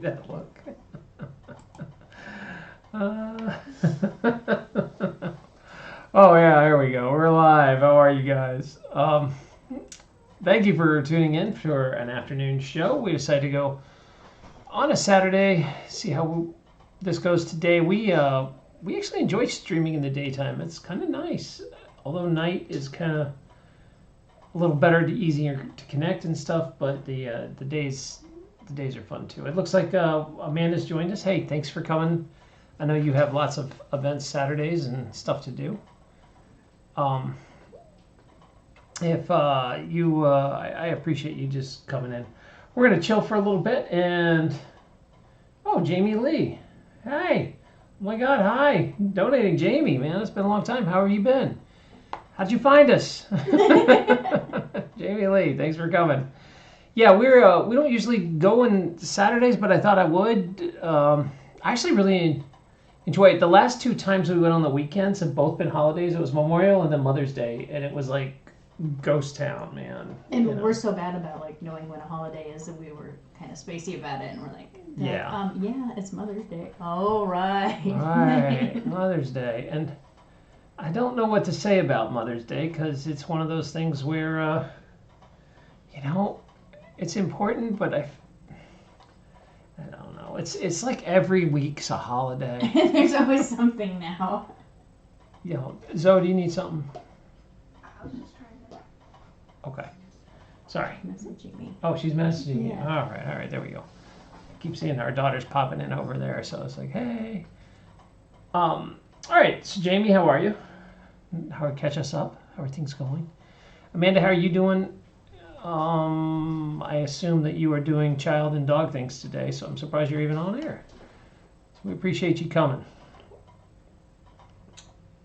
That look. Uh, oh yeah, here we go. We're live. How are you guys? Thank you for tuning in for an afternoon show. We decided to go on a Saturday. See how this goes today. We actually enjoy streaming in the daytime. It's kind of nice, although night is kind of a little better, easier to connect and stuff. But the days are fun too. It looks like Amanda's joined us. Hey, thanks for coming. I know you have lots of events Saturdays and stuff to do. If I appreciate you just coming in. We're gonna chill for a little bit and Jamie Lee, hey, oh my God, hi, donating Jamie, man, it's been a long time. How have you been? How'd you find us? Jamie Lee, thanks for coming. Yeah, we don't usually go on Saturdays, but I thought I would. I actually really enjoy it. The last two times we went on the weekends have both been holidays. It was Memorial and then Mother's Day, and it was like ghost town, man. And we're so bad about like knowing when a holiday is that we were kind of spacey about it, and we're like, yeah, it's Mother's Day. Oh, right. Right, Mother's Day, and I don't know what to say about Mother's Day because it's one of those things where, it's important, but I don't know. It's like every week's a holiday. There's always something now. Zoe, do you need something? I was just trying to. Okay. Sorry. Messaging me. Oh, she's messaging you. Yeah. All right. There we go. I keep seeing our daughter's popping in over there, so it's like, hey. All right. So Jamie, how are you? Catch us up? How are things going? Amanda, how are you doing? I assume that you are doing child and dog things today, so I'm surprised you're even on air. So we appreciate you coming.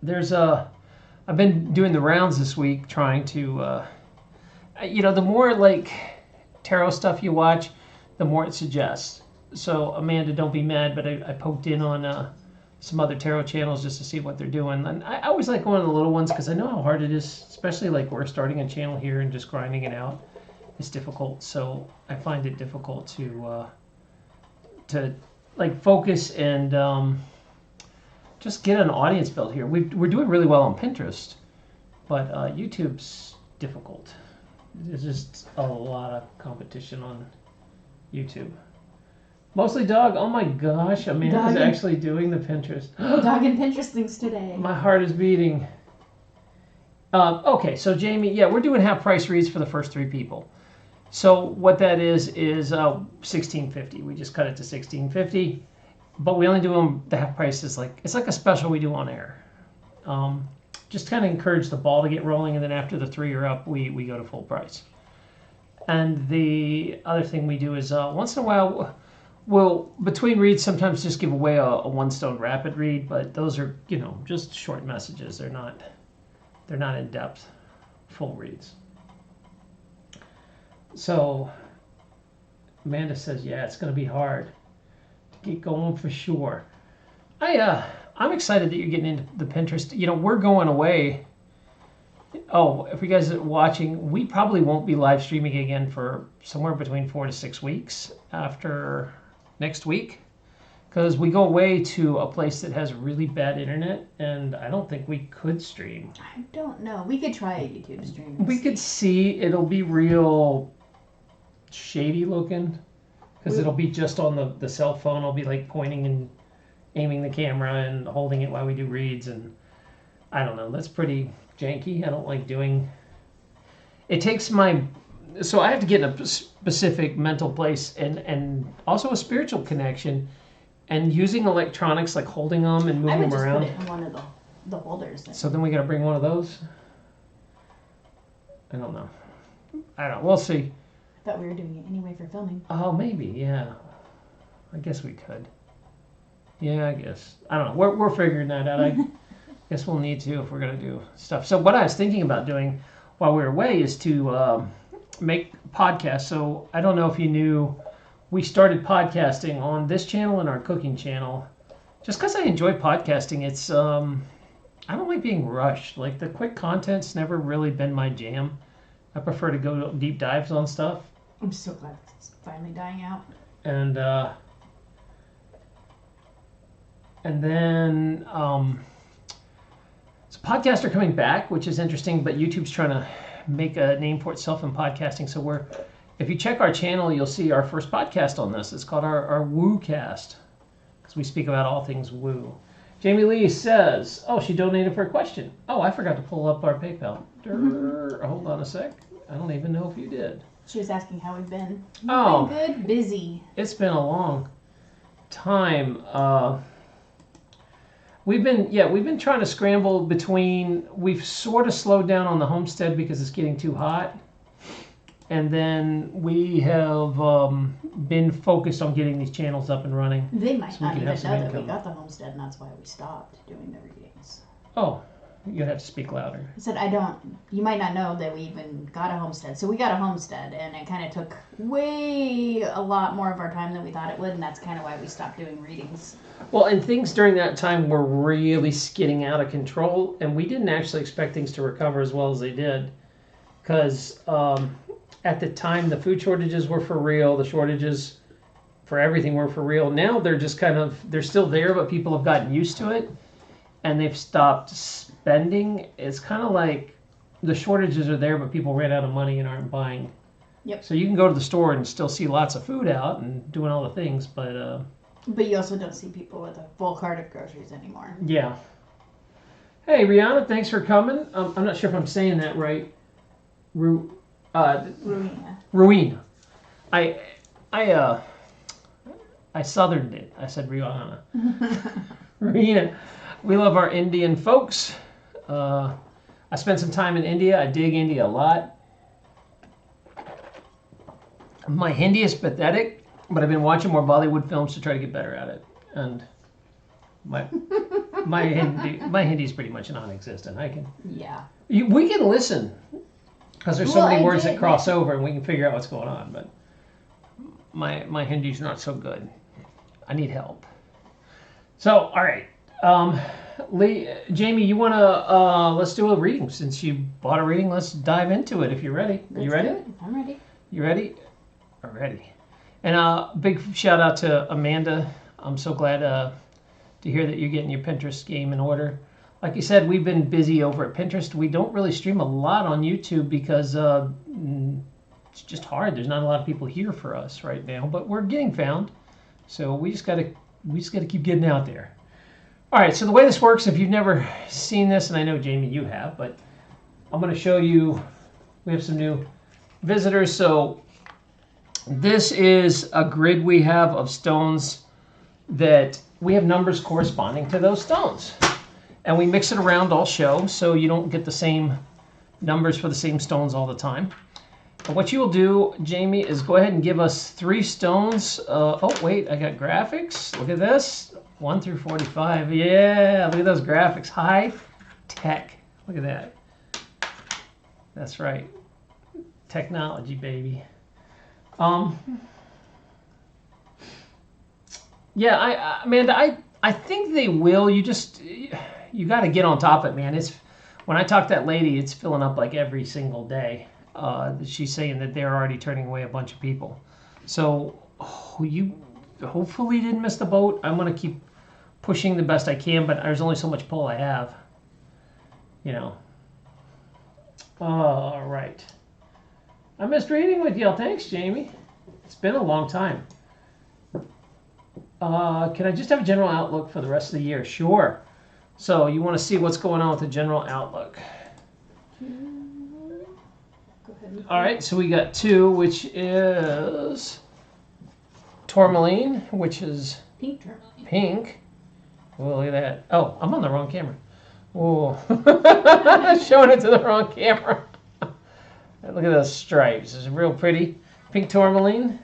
I've been doing the rounds this week trying to, the more like tarot stuff you watch, the more it suggests. So Amanda, don't be mad, but I poked in on some other tarot channels just to see what they're doing. And I always like one of the little ones because I know how hard it is, especially like we're starting a channel here and just grinding it out. It's difficult. So I find it difficult to like focus and just get an audience built here. We're doing really well on Pinterest, but YouTube's difficult. There's just a lot of competition on YouTube. Mostly dog. Oh my gosh, Amanda's actually doing the Pinterest. Dog and Pinterest things today. My heart is beating. Okay, so Jamie, we're doing half price reads for the first 3 people. So what that is $16.50. We just cut it to $16.50, but we only do them. The half price is it's like a special we do on air. Just kind of encourage the ball to get rolling, and then after the 3 are up, we go to full price. And the other thing we do is once in a while. We'll, between reads, sometimes just give away a 1-stone rapid read, but those are, just short messages. They're not in-depth, full reads. So Amanda says, yeah, it's going to be hard to get going for sure. I'm excited that you're getting into the Pinterest. We're going away. Oh, if you guys are watching, we probably won't be live streaming again for somewhere between 4 to 6 weeks after next week, because we go away to a place that has really bad internet, and I don't think we could stream. I don't know. We could try a YouTube stream. We could see. It'll be real shady looking, because it'll be just on the cell phone. I'll be like pointing and aiming the camera and holding it while we do reads, and I don't know. That's pretty janky. I don't like doing. It takes so I have to get in a specific mental place and also a spiritual connection, and using electronics like holding them and moving them around. I would just put it in one of the holders. So then we got to bring one of those. I don't know. We'll see. I thought we were doing it anyway for filming. Oh, maybe, yeah. I guess we could. Yeah, I guess. I don't know. We're figuring that out. I guess we'll need to if we're gonna do stuff. So what I was thinking about doing while we were away is to make podcasts. So I don't know if you knew, we started podcasting on this channel and our cooking channel. Just because I enjoy podcasting, it's I don't like being rushed. Like the quick content's never really been my jam. I prefer to go deep dives on stuff. I'm so glad it's finally dying out. And And then so podcasts are coming back, which is interesting, but YouTube's trying to make a name for itself in podcasting. So if you check our channel, you'll see our first podcast on this. It's called our Woo Cast, because we speak about all things woo. Jamie Lee says, oh, she donated for a question. Oh, I forgot to pull up our PayPal. Hold on a sec. I don't even know if you did. She was asking how we've been. Oh. Been good, busy. It's been a long time. We've been trying to scramble between. We've sort of slowed down on the homestead because it's getting too hot, and then we have been focused on getting these channels up and running. They might so not even know that we got the homestead, and that's why we stopped doing the readings. Oh, you'd have to speak louder. I said, you might not know that we even got a homestead. So we got a homestead, and it kind of took a lot more of our time than we thought it would, and that's kind of why we stopped doing readings. Well, and things during that time were really skidding out of control, and we didn't actually expect things to recover as well as they did, because at the time the food shortages were for real, the shortages for everything were for real. Now they're just they're still there, but people have gotten used to it, and they've stopped spending. It's kind of like the shortages are there, but people ran out of money and aren't buying. Yep. So you can go to the store and still see lots of food out and doing all the things, but you also don't see people with a full cart of groceries anymore. Yeah. Hey, Rihanna, thanks for coming. I'm not sure if I'm saying that right. Ruina. I southerned it. I said Rihanna. Ruina. We love our Indian folks. I spent some time in India. I dig India a lot. My Hindi is pathetic, but I've been watching more Bollywood films to try to get better at it. And my Hindi is pretty much non-existent. We can listen because there's so many words that cross over, and we can figure out what's going on. But my Hindi's not so good. I need help. So, all right. Jamie, you want to, let's do a reading. Since you bought a reading, let's dive into it if you're ready. Are you ready? I'm ready. You ready? Ready. And big shout out to Amanda. I'm so glad to hear that you're getting your Pinterest game in order. Like you said, we've been busy over at Pinterest. We don't really stream a lot on YouTube because it's just hard. There's not a lot of people here for us right now, but we're getting found. So we just gotta keep getting out there. All right, so the way this works, if you've never seen this, and I know, Jamie, you have, but I'm going to show you, we have some new visitors. So this is a grid we have of stones that we have numbers corresponding to those stones. And we mix it around all show, so you don't get the same numbers for the same stones all the time. But what you will do, Jamie, is go ahead and give us 3 stones. Oh, wait, I got graphics. Look at this. 1 through 45. Yeah, look at those graphics. High tech. Look at that. That's right. Technology, baby. Yeah, Amanda, I think they will. You got to get on top of it, man. When I talk to that lady, it's filling up like every single day. She's saying that they're already turning away a bunch of people. So you hopefully didn't miss the boat. I'm going to keep pushing the best I can, but there's only so much pull I have. All right. I missed reading with y'all. Thanks, Jamie. It's been a long time. Can I just have a general outlook for the rest of the year? Sure. So you want to see what's going on with the general outlook. All right, so we got 2, which is tourmaline, which is pink tourmaline. Pink. Oh, look at that. Oh, I'm on the wrong camera. Oh, showing it to the wrong camera. Look at those stripes. It's real pretty. Pink tourmaline.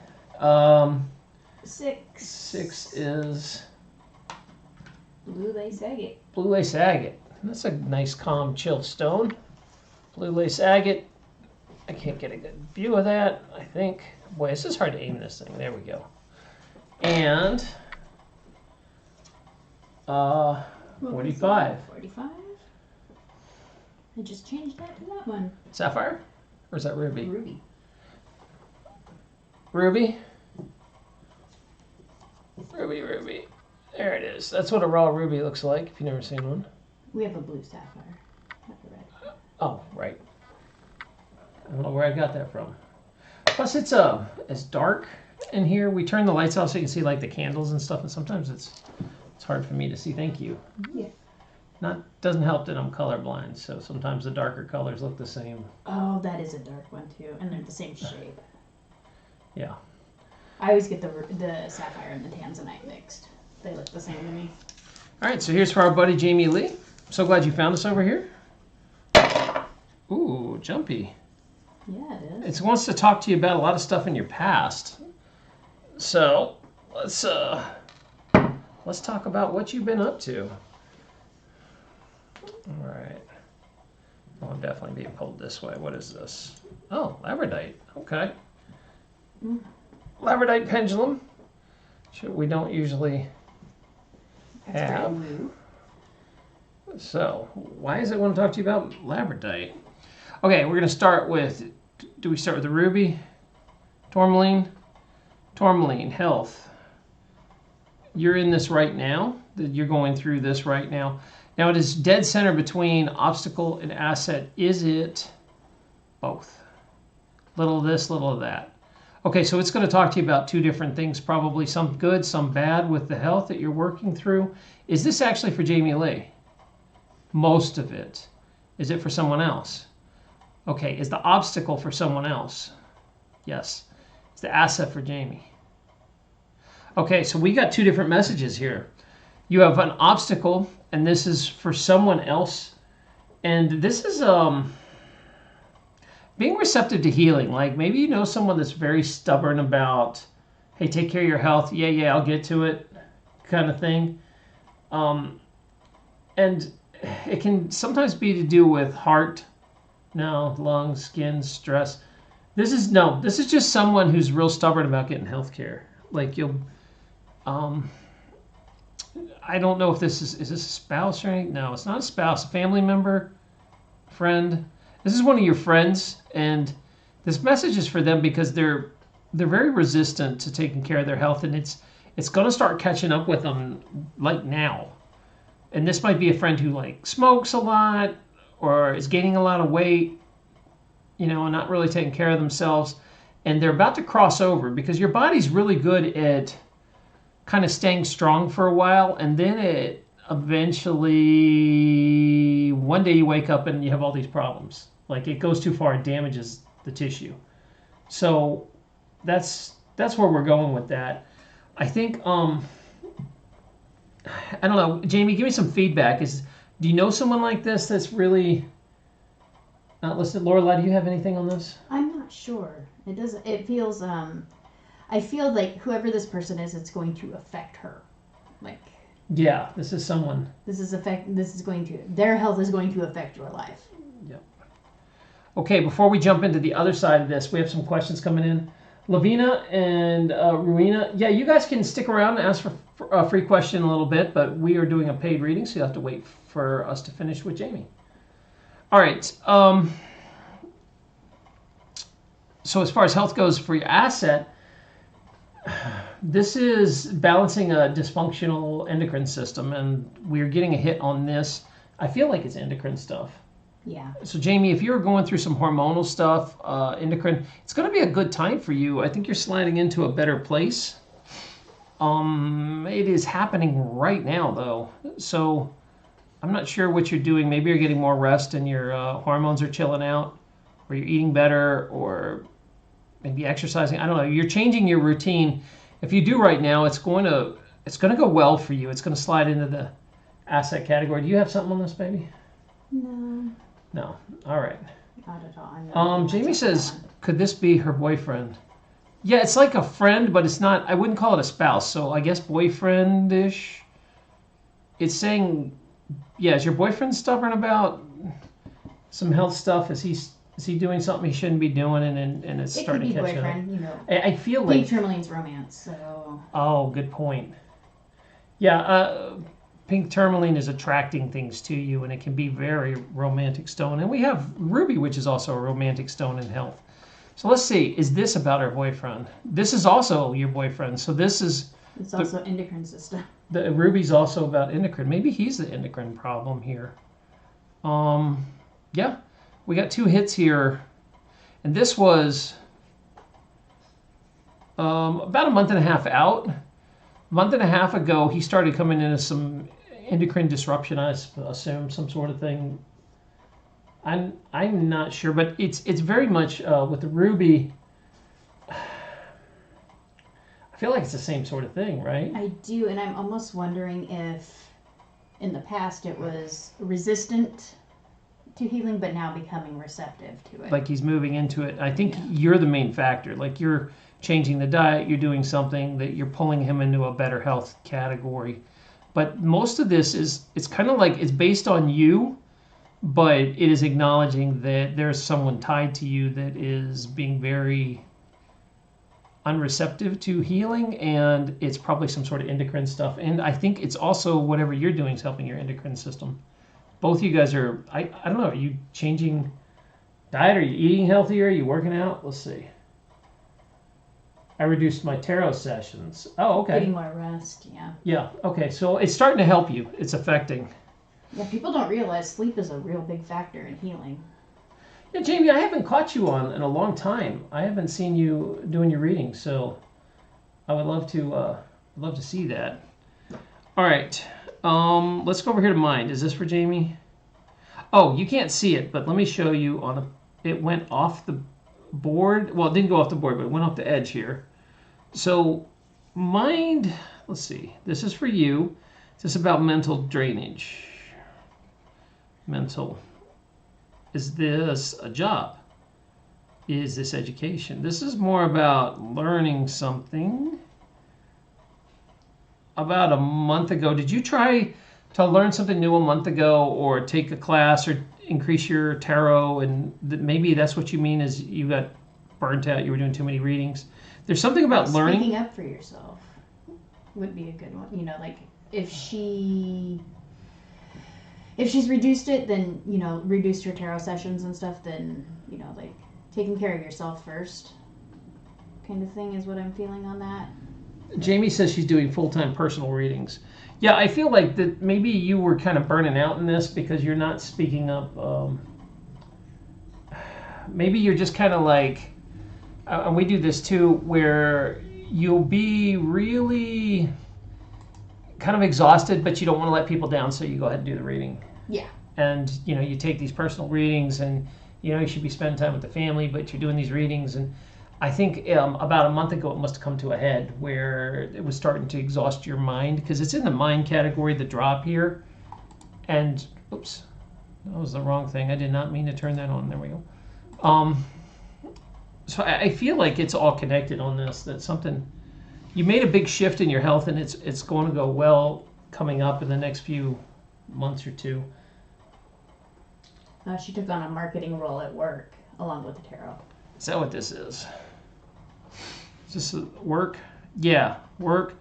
6 is blue lace agate. Blue lace agate. That's a nice, calm, chill stone. Blue lace agate. I can't get a good view of that, I think. Boy, this is hard to aim this thing. There we go. And 45. 45. I just changed that to that one. Sapphire? Or is that ruby? Ruby. Ruby? Ruby. There it is. That's what a raw ruby looks like, if you've never seen one. We have a blue sapphire. Not the red. Oh, right. I don't know where I got that from. Plus, it's dark in here. We turn the lights off so you can see like the candles and stuff, and sometimes it's hard for me to see. Thank you. Yeah. Doesn't help that I'm colorblind, so sometimes the darker colors look the same. Oh, that is a dark one too, and they're the same shape. Yeah. I always get the sapphire and the tanzanite mixed. They look the same to me. All right, so here's for our buddy Jamie Lee. So glad you found us over here. Ooh, jumpy. Yeah, it is. It wants to talk to you about a lot of stuff in your past. So let's talk about what you've been up to. All right. Oh, I'm definitely being pulled this way. What is this? Oh, labradorite. Okay. Labradorite pendulum. We don't usually have. So, why does it want to talk to you about labradorite? Okay, we're going to start with, do we start with the ruby? Tourmaline? Tourmaline, health. You're in this right now. You're going through this right now. Now it is dead center between obstacle and asset. Is it both? Little of this, little of that. Okay, so it's going to talk to you about two different things, probably some good, some bad with the health that you're working through. Is this actually for Jamie Lee? Most of it. Is it for someone else? Okay, is the obstacle for someone else? Yes. Is the asset for Jamie? Okay, so we got two different messages here. You have an obstacle, and this is for someone else. And this is being receptive to healing. Like maybe you know someone that's very stubborn about, hey, take care of your health. Yeah, I'll get to it, kind of thing. And it can sometimes be to do with heart, lungs, skin, stress. This is just someone who's real stubborn about getting health care. Like you'll, I don't know if this is this a spouse or anything? No, it's not a spouse, a family member, friend. This is one of your friends, and this message is for them because they're very resistant to taking care of their health, and it's going to start catching up with them like now. And this might be a friend who like smokes a lot or is gaining a lot of weight, and not really taking care of themselves, and they're about to cross over because your body's really good at kind of staying strong for a while, and then it eventually one day you wake up and you have all these problems. Like it goes too far, it damages the tissue. So that's where we're going with that. I think I don't know, Jamie, give me some feedback. Do you know someone like this that's really not listed? Lorelai, do you have anything on this? I'm not sure. It feels I feel like whoever this person is, it's going to affect her. Like yeah, this is someone. Their health is going to affect your life. Yep. Okay, before we jump into the other side of this, we have some questions coming in. Lavina and Ruina, yeah, you guys can stick around and ask for a free question a little bit, but we are doing a paid reading, so you'll have to wait for us to finish with Jamie. All right. So as far as health goes for your asset, this is balancing a dysfunctional endocrine system, and we're getting a hit on this. I feel like it's endocrine stuff. Yeah. So Jamie, if you're going through some hormonal stuff, endocrine, it's going to be a good time for you. I think you're sliding into a better place. It is happening right now, though. So I'm not sure what you're doing. Maybe you're getting more rest and your hormones are chilling out, or you're eating better, or maybe exercising. I don't know. You're changing your routine. If you do right now, it's going to go well for you. It's going to slide into the asset category. Do you have something on this, baby? No. All right. Not at all. Jamie says, could this be her boyfriend? Yeah, it's like a friend, but it's not. I wouldn't call it a spouse. So I guess boyfriend-ish. It's saying, yeah, is your boyfriend stubborn about some health stuff? Is he doing something he shouldn't be doing, and it's starting to catch boyfriend, up? I feel like pink tourmaline's romance. So. Oh, good point. Yeah, pink tourmaline is attracting things to you, and it can be very romantic stone. And we have ruby, which is also a romantic stone in health. So let's see. Is this about her boyfriend? This is also your boyfriend. So this is It's also endocrine system. The Ruby's also about endocrine. Maybe he's the endocrine problem here. Yeah, we got 2 hits here, and this was about a month and a half out. A month and a half ago, he started coming into some endocrine disruption, I assume, some sort of thing. I'm not sure, but it's very much with the Ruby. I feel like it's the same sort of thing, right? I do, and I'm almost wondering if in the past it was resistant to healing, but now becoming receptive to it. Like he's moving into it. I think you're the main factor. Like you're changing the diet, you're doing something that you're pulling him into a better health category. But most of this it's kind of like it's based on you, but it is acknowledging that there's someone tied to you that is being very unreceptive to healing, and it's probably some sort of endocrine stuff. And I think it's also whatever you're doing is helping your endocrine system. Both of you guys are, I don't know, are you changing diet? Are you eating healthier? Are you working out? Let's see. I reduced my tarot sessions. Oh, okay. Getting more rest, yeah. Yeah, okay. So it's starting to help you. It's affecting. Yeah, people don't realize sleep is a real big factor in healing. Yeah, Jamie, I haven't caught you on in a long time. I haven't seen you doing your readings, so I would love to see that. All right. Let's go over here to mind. Is this for Jamie? Oh, you can't see it, but let me show you on it went off the board. Well, it didn't go off the board, but it went off the edge here. So mind, let's see. This is for you. This is about mental drainage. Mental. Is this a job? Is this education? This is more about learning something. About a month ago, did you try to learn something new a month ago, or take a class, or increase your tarot? And maybe that's what you mean is you got burnt out, you were doing too many readings. There's something about learning. Speaking up for yourself would be a good one. You know, like if she's reduced it, then, you know, reduced her tarot sessions and stuff, then, you know, like taking care of yourself first kind of thing is what I'm feeling on that. Jamie says she's doing full-time personal readings. Yeah, I feel like that maybe you were kind of burning out in this because you're not speaking up. Maybe you're just kind of like, and we do this too, where you'll be really kind of exhausted, but you don't want to let people down, so you go ahead and do the reading. Yeah. And, you know, you take these personal readings, and, you know, you should be spending time with the family, but you're doing these readings. And I think about a month ago, it must have come to a head where it was starting to exhaust your mind, because it's in the mind category, the drop here. And, oops, that was the wrong thing. I did not mean to turn that on. There we go. So I feel like it's all connected on this, that something, you made a big shift in your health, and it's going to go well coming up in the next few months or two. She took on a marketing role at work along with the tarot. Is that what this is? Is this work? Yeah, work.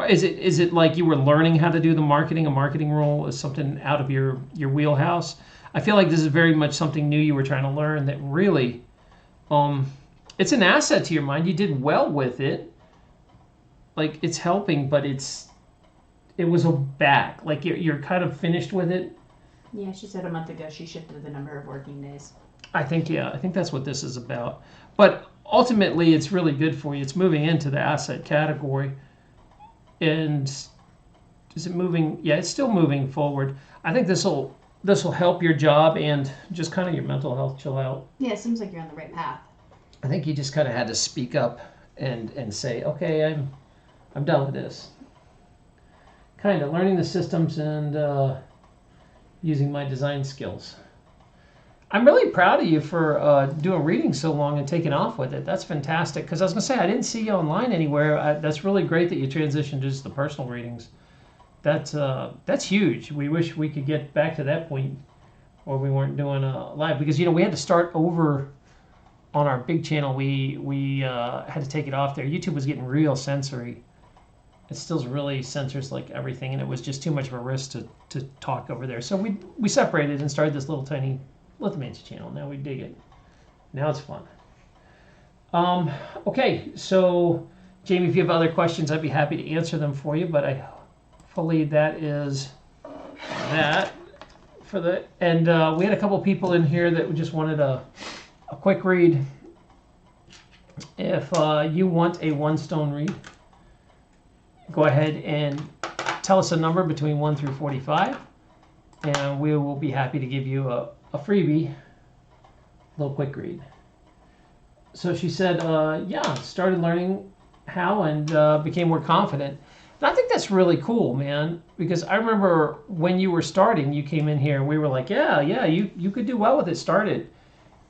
Is it like you were learning how to do the marketing? A marketing role is something out of your wheelhouse. I feel like this is very much something new you were trying to learn that really, it's an asset to your mind. You did well with it. Like it's helping, but it was a back. Like you're kind of finished with it. Yeah, she said a month ago she shifted the number of working days. I think that's what this is about. But ultimately, it's really good for you. It's moving into the asset category. And is it moving? Yeah, it's still moving forward. I think this will help your job and just kind of your mental health chill out. Yeah, it seems like you're on the right path. I think you just kind of had to speak up and say, okay, I'm done with this. Kind of learning the systems and using my design skills. I'm really proud of you for doing readings so long and taking off with it. That's fantastic. Because I was going to say, I didn't see you online anywhere. That's really great that you transitioned to just the personal readings. That's huge. We wish we could get back to that point where we weren't doing live. Because, we had to start over on our big channel. We had to take it off there. YouTube was getting real censory. It still really censors like everything. And it was just too much of a risk to talk over there. So we separated and started this little tiny Lithomancy channel. Now we dig it. Now it's fun. Okay, so Jamie, if you have other questions, I'd be happy to answer them for you, but hopefully that is that for the, and we had a couple people in here that just wanted a quick read. If you want a one stone read, go ahead and tell us a number between 1 through 45, and we will be happy to give you a freebie, little quick read. So she said, yeah, started learning how and became more confident. And I think that's really cool, man, because I remember when you were starting, you came in here and we were like, yeah, you could do well with it, start it.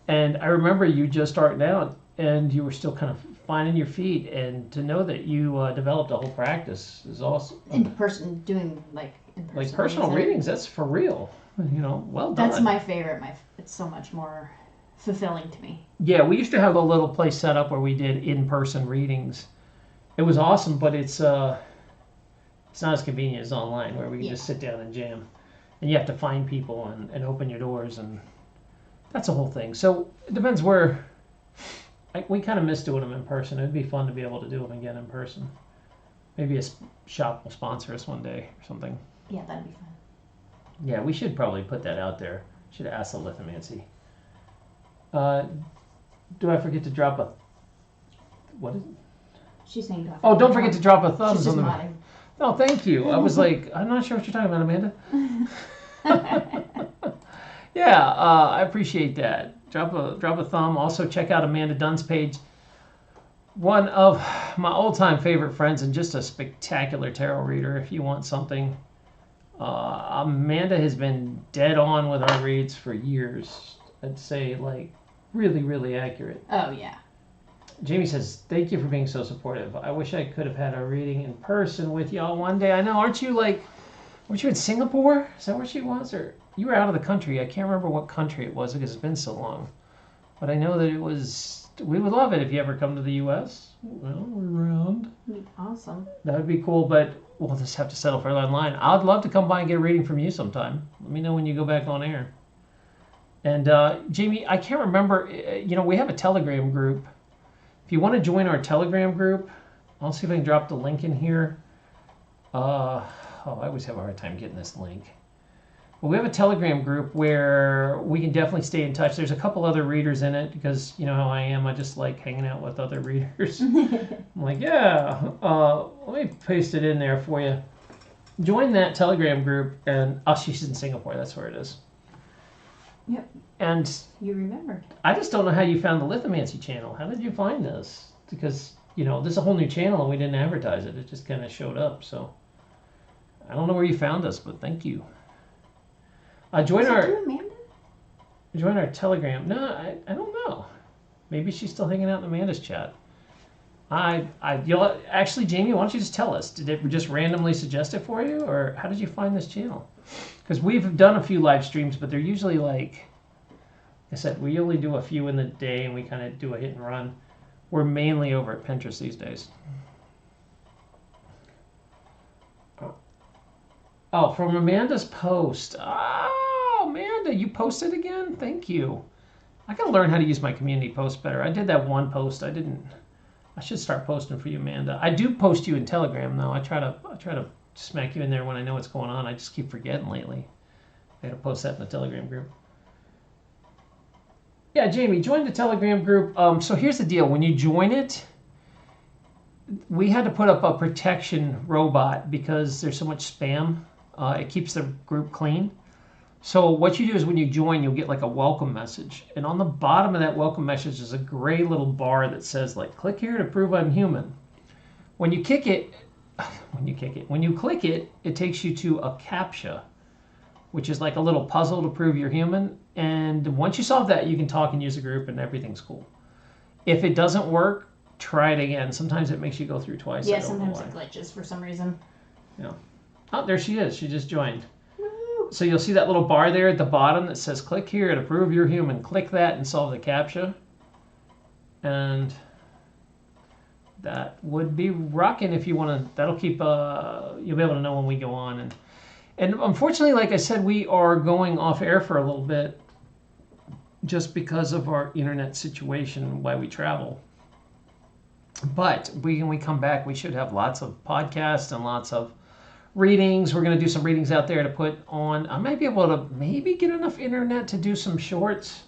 And I remember you just starting out and you were still kind of finding your feet, and to know that you developed a whole practice is awesome. In person, doing like in-person like personal readings, that's for real. You know, well done. That's my favorite. It's so much more fulfilling to me. Yeah, we used to have a little place set up where we did in-person readings. It was awesome, but it's not as convenient as online, where we can just sit down and jam. And you have to find people and open your doors, and that's a whole thing. So it depends where. We kind of miss doing them in person. It'd be fun to be able to do them again in person. Maybe a shop will sponsor us one day or something. Yeah, that'd be fun. Yeah, we should probably put that out there. Should ask the Lithomancy. Do I forget to drop a... What is it? She's saying... Don't forget to drop a thumbs She's on the... nodding. No, thank you. I was like, I'm not sure what you're talking about, Amanda. Yeah, I appreciate that. Drop a thumb. Also, check out Amanda Dunn's page. One of my all-time favorite friends and just a spectacular tarot reader. If you want something, Amanda has been dead on with our reads for years. I'd say like really, really accurate. Oh yeah. Jamie says, "Thank you for being so supportive. I wish I could have had a reading in person with y'all one day. I know, weren't you in Singapore? Is that where she was, or?" You were out of the country. I can't remember what country it was because it's been so long. But I know that it was... We would love it if you ever come to the U.S. Well, we're around. Awesome. That would be cool, but we'll just have to settle for online. I'd love to come by and get a reading from you sometime. Let me know when you go back on air. And Jamie, I can't remember... we have a Telegram group. If you want to join our Telegram group, I'll see if I can drop the link in here. I always have a hard time getting this link. Well, we have a Telegram group where we can definitely stay in touch. There's a couple other readers in it because you know how I am. I just like hanging out with other readers. I'm like, yeah, let me paste it in there for you. Join that Telegram group, and she's in Singapore. That's where it is. Yep. And you remembered. I just don't know how you found the Lithomancy channel. How did you find this? Because this is a whole new channel and we didn't advertise it. It just kind of showed up. So I don't know where you found us, but thank you. Join our Telegram. No, I don't know. Maybe she's still hanging out in Amanda's chat. Actually, Jamie, why don't you just tell us? Did it just randomly suggest it for you, or how did you find this channel? Because we've done a few live streams, but they're usually like I said, we only do a few in the day, and we kind of do a hit and run. We're mainly over at Pinterest these days. Oh, from Amanda's post. Oh, Amanda, you posted again? Thank you. I gotta learn how to use my community post better. I did that one post. I should start posting for you, Amanda. I do post you in Telegram though. I try to smack you in there when I know what's going on. I just keep forgetting lately. I gotta post that in the Telegram group. Yeah, Jamie, join the Telegram group. So here's the deal. When you join it, we had to put up a protection robot because there's so much spam. It keeps the group clean. So what you do is when you join, you'll get like a welcome message. And on the bottom of that welcome message is a gray little bar that says like, click here to prove I'm human. When you click it, it takes you to a CAPTCHA, which is like a little puzzle to prove you're human. And once you solve that, you can talk and use the group and everything's cool. If it doesn't work, try it again. Sometimes it makes you go through twice. Yeah, sometimes it glitches for some reason. Yeah. Oh, there she is. She just joined. Woo. So you'll see that little bar there at the bottom that says click here to prove you're human. Click that and solve the CAPTCHA. And that would be rocking if you want to. That'll keep, you'll be able to know when we go on. And unfortunately, like I said, we are going off air for a little bit just because of our internet situation, why we travel. But when we come back, we should have lots of podcasts and lots of readings. We're going to do some readings out there to put on. I might be able to maybe get enough internet to do some shorts.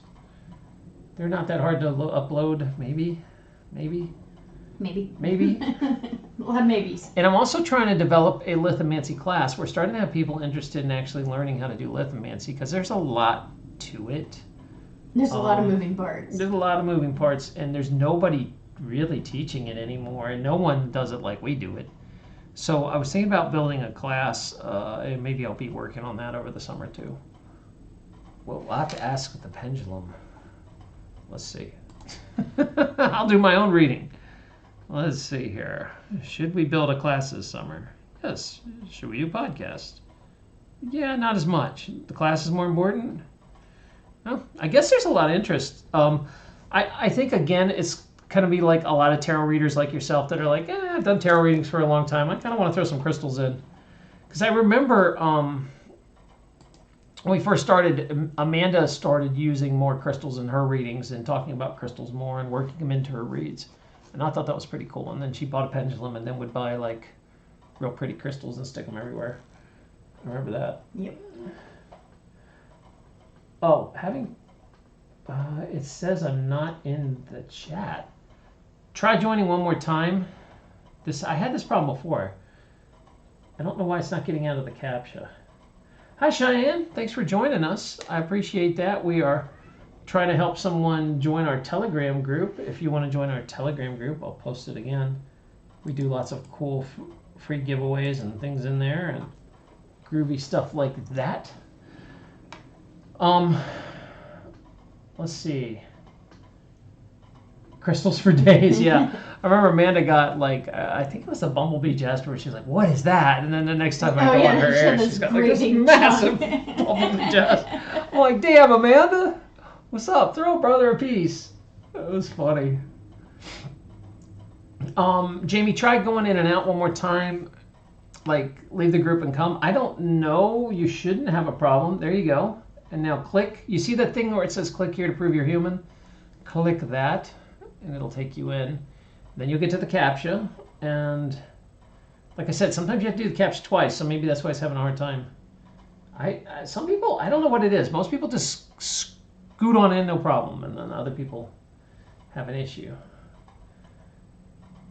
They're not that hard to upload. Maybe. Maybe. A lot of maybes. And I'm also trying to develop a lithomancy class. We're starting to have people interested in actually learning how to do lithomancy because there's a lot to it. There's a lot of moving parts. There's a lot of moving parts, and there's nobody really teaching it anymore, and no one does it like we do it. So I was thinking about building a class, and maybe I'll be working on that over the summer too. Well, I'll have to ask with the pendulum. Let's see. I'll do my own reading. Let's see here. Should we build a class this summer? Yes. Should we do podcast? Yeah, not as much. The class is more important. Well, I guess there's a lot of interest. I think, again, it's kind of be like a lot of tarot readers like yourself that are like, I've done tarot readings for a long time. I kind of want to throw some crystals in. Because I remember when we first started, Amanda started using more crystals in her readings and talking about crystals more and working them into her reads. And I thought that was pretty cool. And then she bought a pendulum and then would buy like real pretty crystals and stick them everywhere. I remember that. Yep. Oh, it says I'm not in the chat. Try joining one more time. I had this problem before. I don't know why it's not getting out of the CAPTCHA. Hi Cheyenne, thanks for joining us. I appreciate that. We are trying to help someone join our Telegram group. If you want to join our Telegram group, I'll post it again. We do lots of cool free giveaways and things in there and groovy stuff like that. Let's see. Crystals for days, yeah. I remember Amanda got like, I think it was the Bumblebee Jasper. She was like, "What is that?" And then the next time I go on her hair, she's got like this massive Bumblebee Jasper. I'm like, "Damn, Amanda, what's up? Throw a brother a piece." It was funny. Jamie, try going in and out one more time. Like, leave the group and come. I don't know. You shouldn't have a problem. There you go. And now click. You see that thing where it says click here to prove you're human? Click that, and it'll take you in. Then you'll get to the CAPTCHA. And like I said, sometimes you have to do the CAPTCHA twice, so maybe that's why it's having a hard time. Some people, I don't know what it is. Most people just scoot on in, no problem. And then other people have an issue.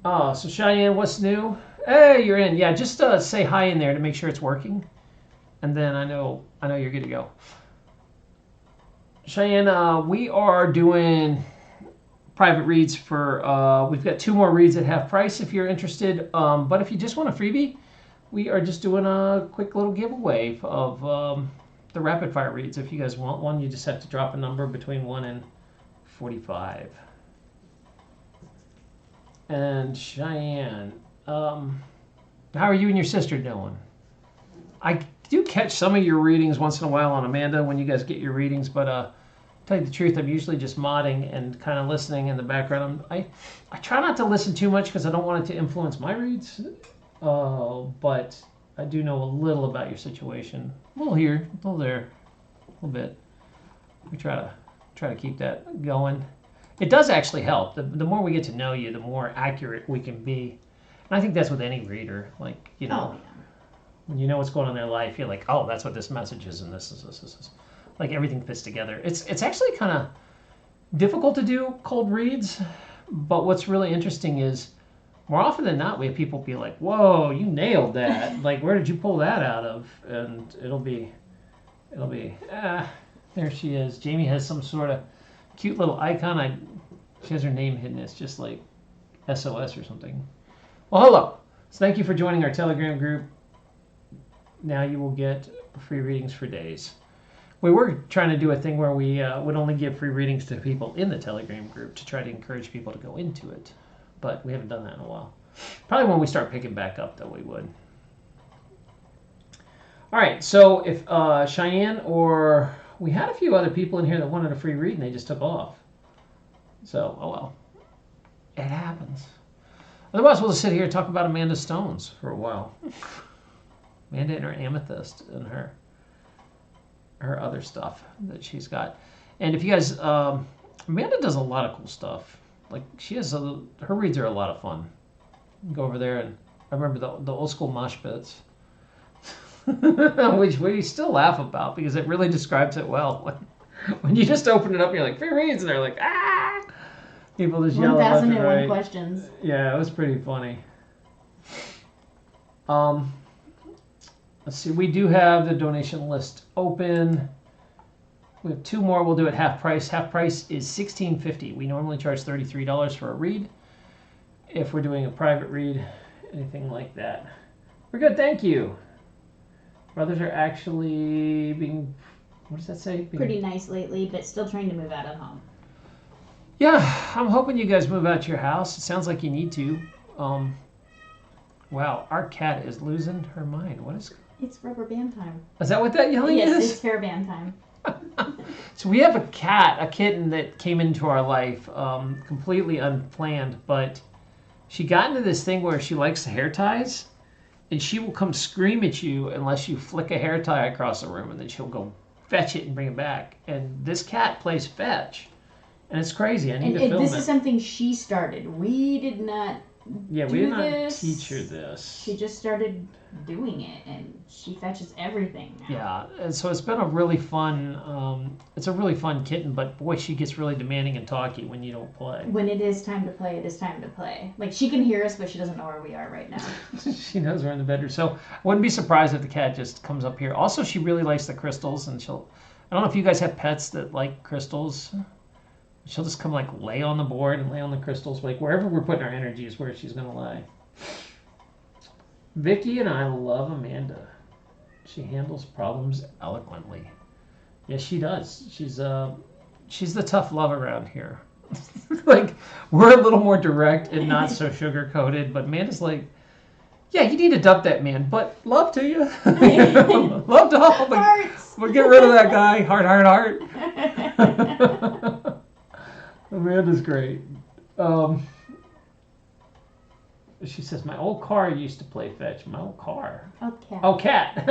Oh, so Cheyenne, what's new? Hey, you're in. Yeah, just say hi in there to make sure it's working. And then I know you're good to go. Cheyenne, we are doing private reads for, we've got 2 more reads at half price if you're interested. But if you just want a freebie, we are just doing a quick little giveaway of the rapid fire reads. If you guys want one, you just have to drop a number between 1 and 45. And Cheyenne, how are you and your sister doing? I do catch some of your readings once in a while on Amanda when you guys get your readings, but tell you the truth, I'm usually just modding and kind of listening in the background. I try not to listen too much because I don't want it to influence my reads, but I do know a little about your situation. A little here, a little there, a little bit. We try to keep that going. It does actually help. The more we get to know you, the more accurate we can be. And I think that's with any reader. Like, you know, when you know what's going on in their life, you're like, oh, that's what this message is, and this is. Like, everything fits together. It's actually kind of difficult to do cold reads, but what's really interesting is more often than not, we have people be like, whoa, you nailed that. Like, where did you pull that out of? And it'll be, there she is. Jamie has some sort of cute little icon. She has her name hidden. It's just like SOS or something. Well, hello. So thank you for joining our Telegram group. Now you will get free readings for days. We were trying to do a thing where we would only give free readings to people in the Telegram group to try to encourage people to go into it. But we haven't done that in a while. Probably when we start picking back up, though, we would. All right, so if Cheyenne or... We had a few other people in here that wanted a free read, and they just took off. So, oh well. It happens. Otherwise, we'll just sit here and talk about Amanda's stones for a while. Amanda and her amethyst and her other stuff that she's got. And if you guys, Amanda does a lot of cool stuff. like she has her reads are a lot of fun. Go over there, and I remember the old school mosh pits, which we still laugh about because it really describes it well. When you just open it up, you're like, free reads, and they're like, ah! People just yell left and 1001 right. questions. Yeah, it was pretty funny. Let's see, we do have the donation list open. We have 2 more. We'll do it half price. Half price is $16.50. We normally charge $33 for a read. If we're doing a private read, anything like that. We're good, thank you. Brothers are actually being, what does that say? Pretty nice lately, but still trying to move out of home. Yeah, I'm hoping you guys move out to your house. It sounds like you need to. Wow, our cat is losing her mind. What is? It's rubber band time. Is that what that yelling is? Yes, it's hair band time. So we have a kitten that came into our life completely unplanned, but she got into this thing where she likes the hair ties, and she will come scream at you unless you flick a hair tie across the room, and then she'll go fetch it and bring it back. And this cat plays fetch, and it's crazy. I need to film it. This is something she started. We did not. Yeah, we did not teach her this. She just started doing it, and she fetches everything now. Yeah, and so it's been a really fun. It's a really fun kitten, but boy, she gets really demanding and talky when you don't play. When it is time to play, it is time to play. Like, she can hear us, but she doesn't know where we are right now. She knows we're in the bedroom, so I wouldn't be surprised if the cat just comes up here. Also, she really likes the crystals, and she'll. I don't know if you guys have pets that like crystals. She'll just come like lay on the board and lay on the crystals. Like wherever we're putting our energy is where she's gonna lay. Vicky and I love Amanda. She handles problems eloquently. Yes, she does. She's the tough love around here. Like we're a little more direct and not so sugar coated, but Amanda's like, yeah, you need to dump that man, but love to you. Love to all. But get rid of that guy. Heart. Amanda's great. She says, my old car used to play fetch. My old car. Okay. Oh, cat.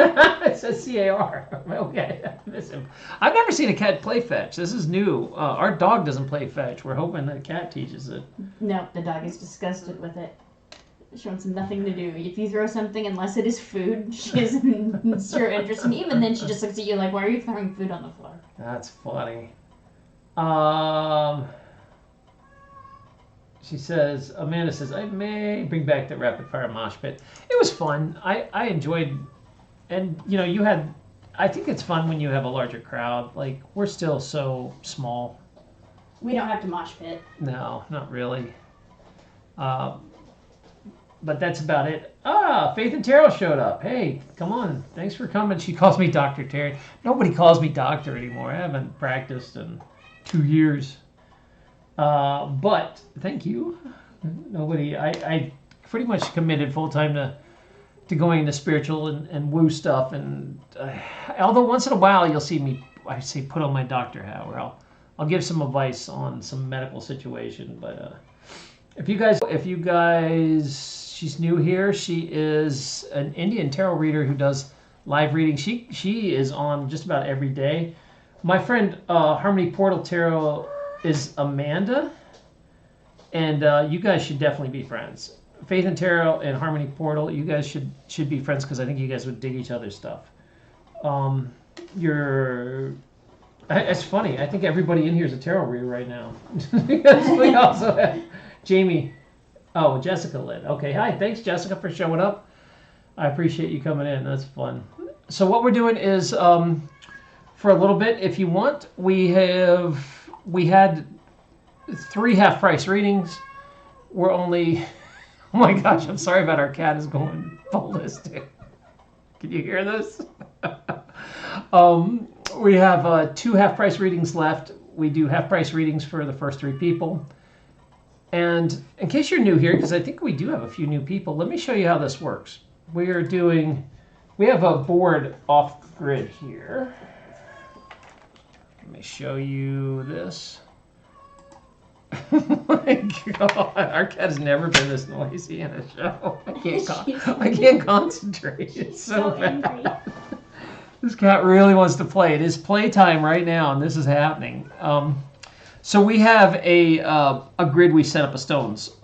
It says C-A-R. Okay, I miss him. I've never seen a cat play fetch. This is new. Our dog doesn't play fetch. We're hoping the cat teaches it. No, the dog is disgusted with it. She wants nothing to do. If you throw something, unless it is food, she isn't zero interest. And even then, she just looks at you like, why are you throwing food on the floor? That's funny. She says, Amanda says, I may bring back the rapid fire mosh pit. It was fun. I enjoyed, and you know, you had, I think it's fun when you have a larger crowd. Like, we're still so small. We don't have to mosh pit. No, not really. But that's about it. Faith and Terrell showed up. Hey, come on. Thanks for coming. She calls me Dr. Terry. Nobody calls me doctor anymore. I haven't practiced in 2 years. But thank you. Nobody. I pretty much committed full time to going into spiritual and woo stuff. And although once in a while you'll see me, I say, put on my doctor hat, where I'll give some advice on some medical situation. But if you guys, she's new here. She is an Indian tarot reader who does live reading. She is on just about every day. My friend Harmony Portal Tarot is Amanda, and you guys should definitely be friends. Faith and Tarot and Harmony Portal, you guys should be friends because I think you guys would dig each other's stuff. It's funny. I think everybody in here is a tarot reader right now. We also have Jamie. Oh, Jessica Lynn. Okay, hi. Thanks, Jessica, for showing up. I appreciate you coming in. That's fun. So what we're doing is, for a little bit, if you want, we had 3 half-price readings. We're only... Oh my gosh, I'm sorry about our cat is going ballistic. Can you hear this? We have 2 half-price readings left. We do half-price readings for the first 3 people. And in case you're new here, because I think we do have a few new people, let me show you how this works. We have a board off-grid here. Let me show you this. Oh my God, our cat has never been this noisy in a show. I can't concentrate. It's so bad. This cat really wants to play. It is playtime right now, and this is happening. So we have a grid we set up of stones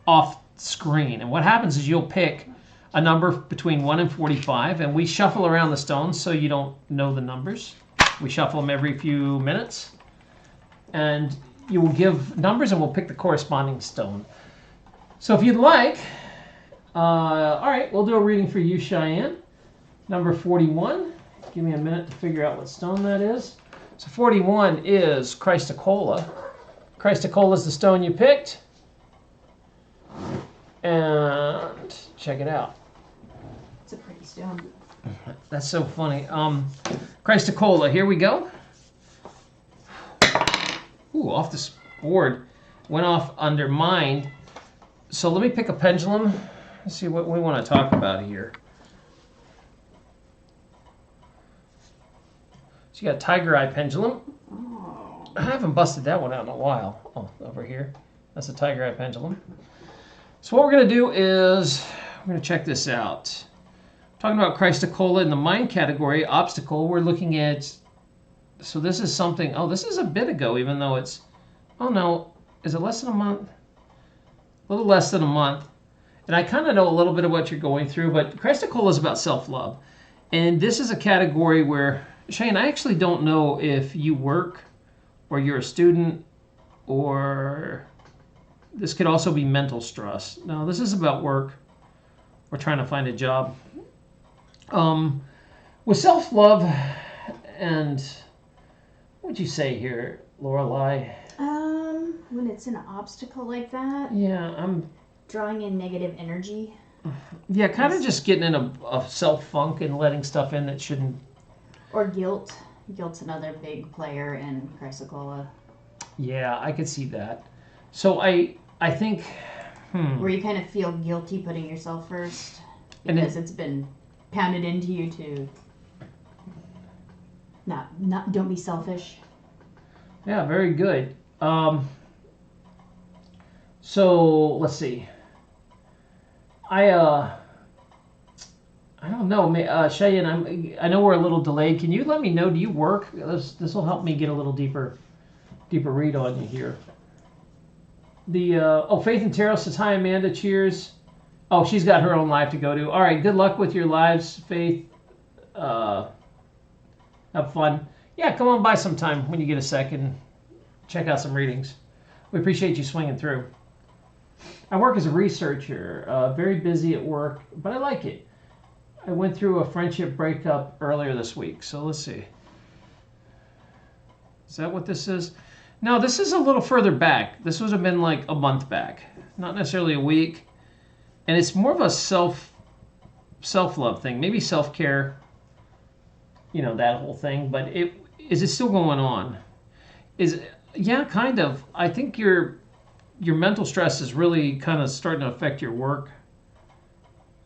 off screen, and what happens is you'll pick a number between 1 and 45, and we shuffle around the stones so you don't know the numbers. We shuffle them every few minutes, and you will give numbers, and we'll pick the corresponding stone. So if you'd like, all right, we'll do a reading for you, Cheyenne. Number 41. Give me a minute to figure out what stone that is. So 41 is Christocola. Christocola is the stone you picked. And check it out. It's a pretty stone. That's so funny. Christocola, here we go. Ooh, off this board. Went off under mine. So let me pick a pendulum. Let's see what we want to talk about here. So you got Tiger Eye pendulum. Oh. I haven't busted that one out in a while. Oh, over here. That's a Tiger Eye pendulum. So what we're going to do is we're going to check this out. Talking about Christocola in the mind category, obstacle, we're looking at, so this is something, oh, this is a bit ago, even though it's, oh no, is it less than a month? A little less than a month. And I kind of know a little bit of what you're going through, but Christocola is about self-love. And this is a category where, Shane, I actually don't know if you work or you're a student, or this could also be mental stress. No, this is about work. We're trying to find a job. With self-love and, what would you say here, Lorelei? When it's an obstacle like that, Yeah, I'm drawing in negative energy. Yeah, kind of just getting in a self-funk and letting stuff in that shouldn't. Or guilt. Guilt's another big player in Chrysocolla. Yeah, I could see that. So I think, Where you kind of feel guilty putting yourself first And because it's been pounded into you to don't be selfish. Yeah, very good. So let's see. I don't know, Cheyenne. I know we're a little delayed. Can you let me know? Do you work? This will help me get a little deeper read on you here. Faith and Tarot says hi, Amanda. Cheers. Oh, she's got her own live to go to. All right, good luck with your lives, Faith. Have fun. Yeah, come on by sometime when you get a second. Check out some readings. We appreciate you swinging through. I work as a researcher, very busy at work, but I like it. I went through a friendship breakup earlier this week, so let's see. Is that what this is? No, this is a little further back. This would have been like a month back, not necessarily a week. And it's more of a self-love thing, maybe self-care, that whole thing. But is it still going on? Yeah, kind of. I think your mental stress is really kind of starting to affect your work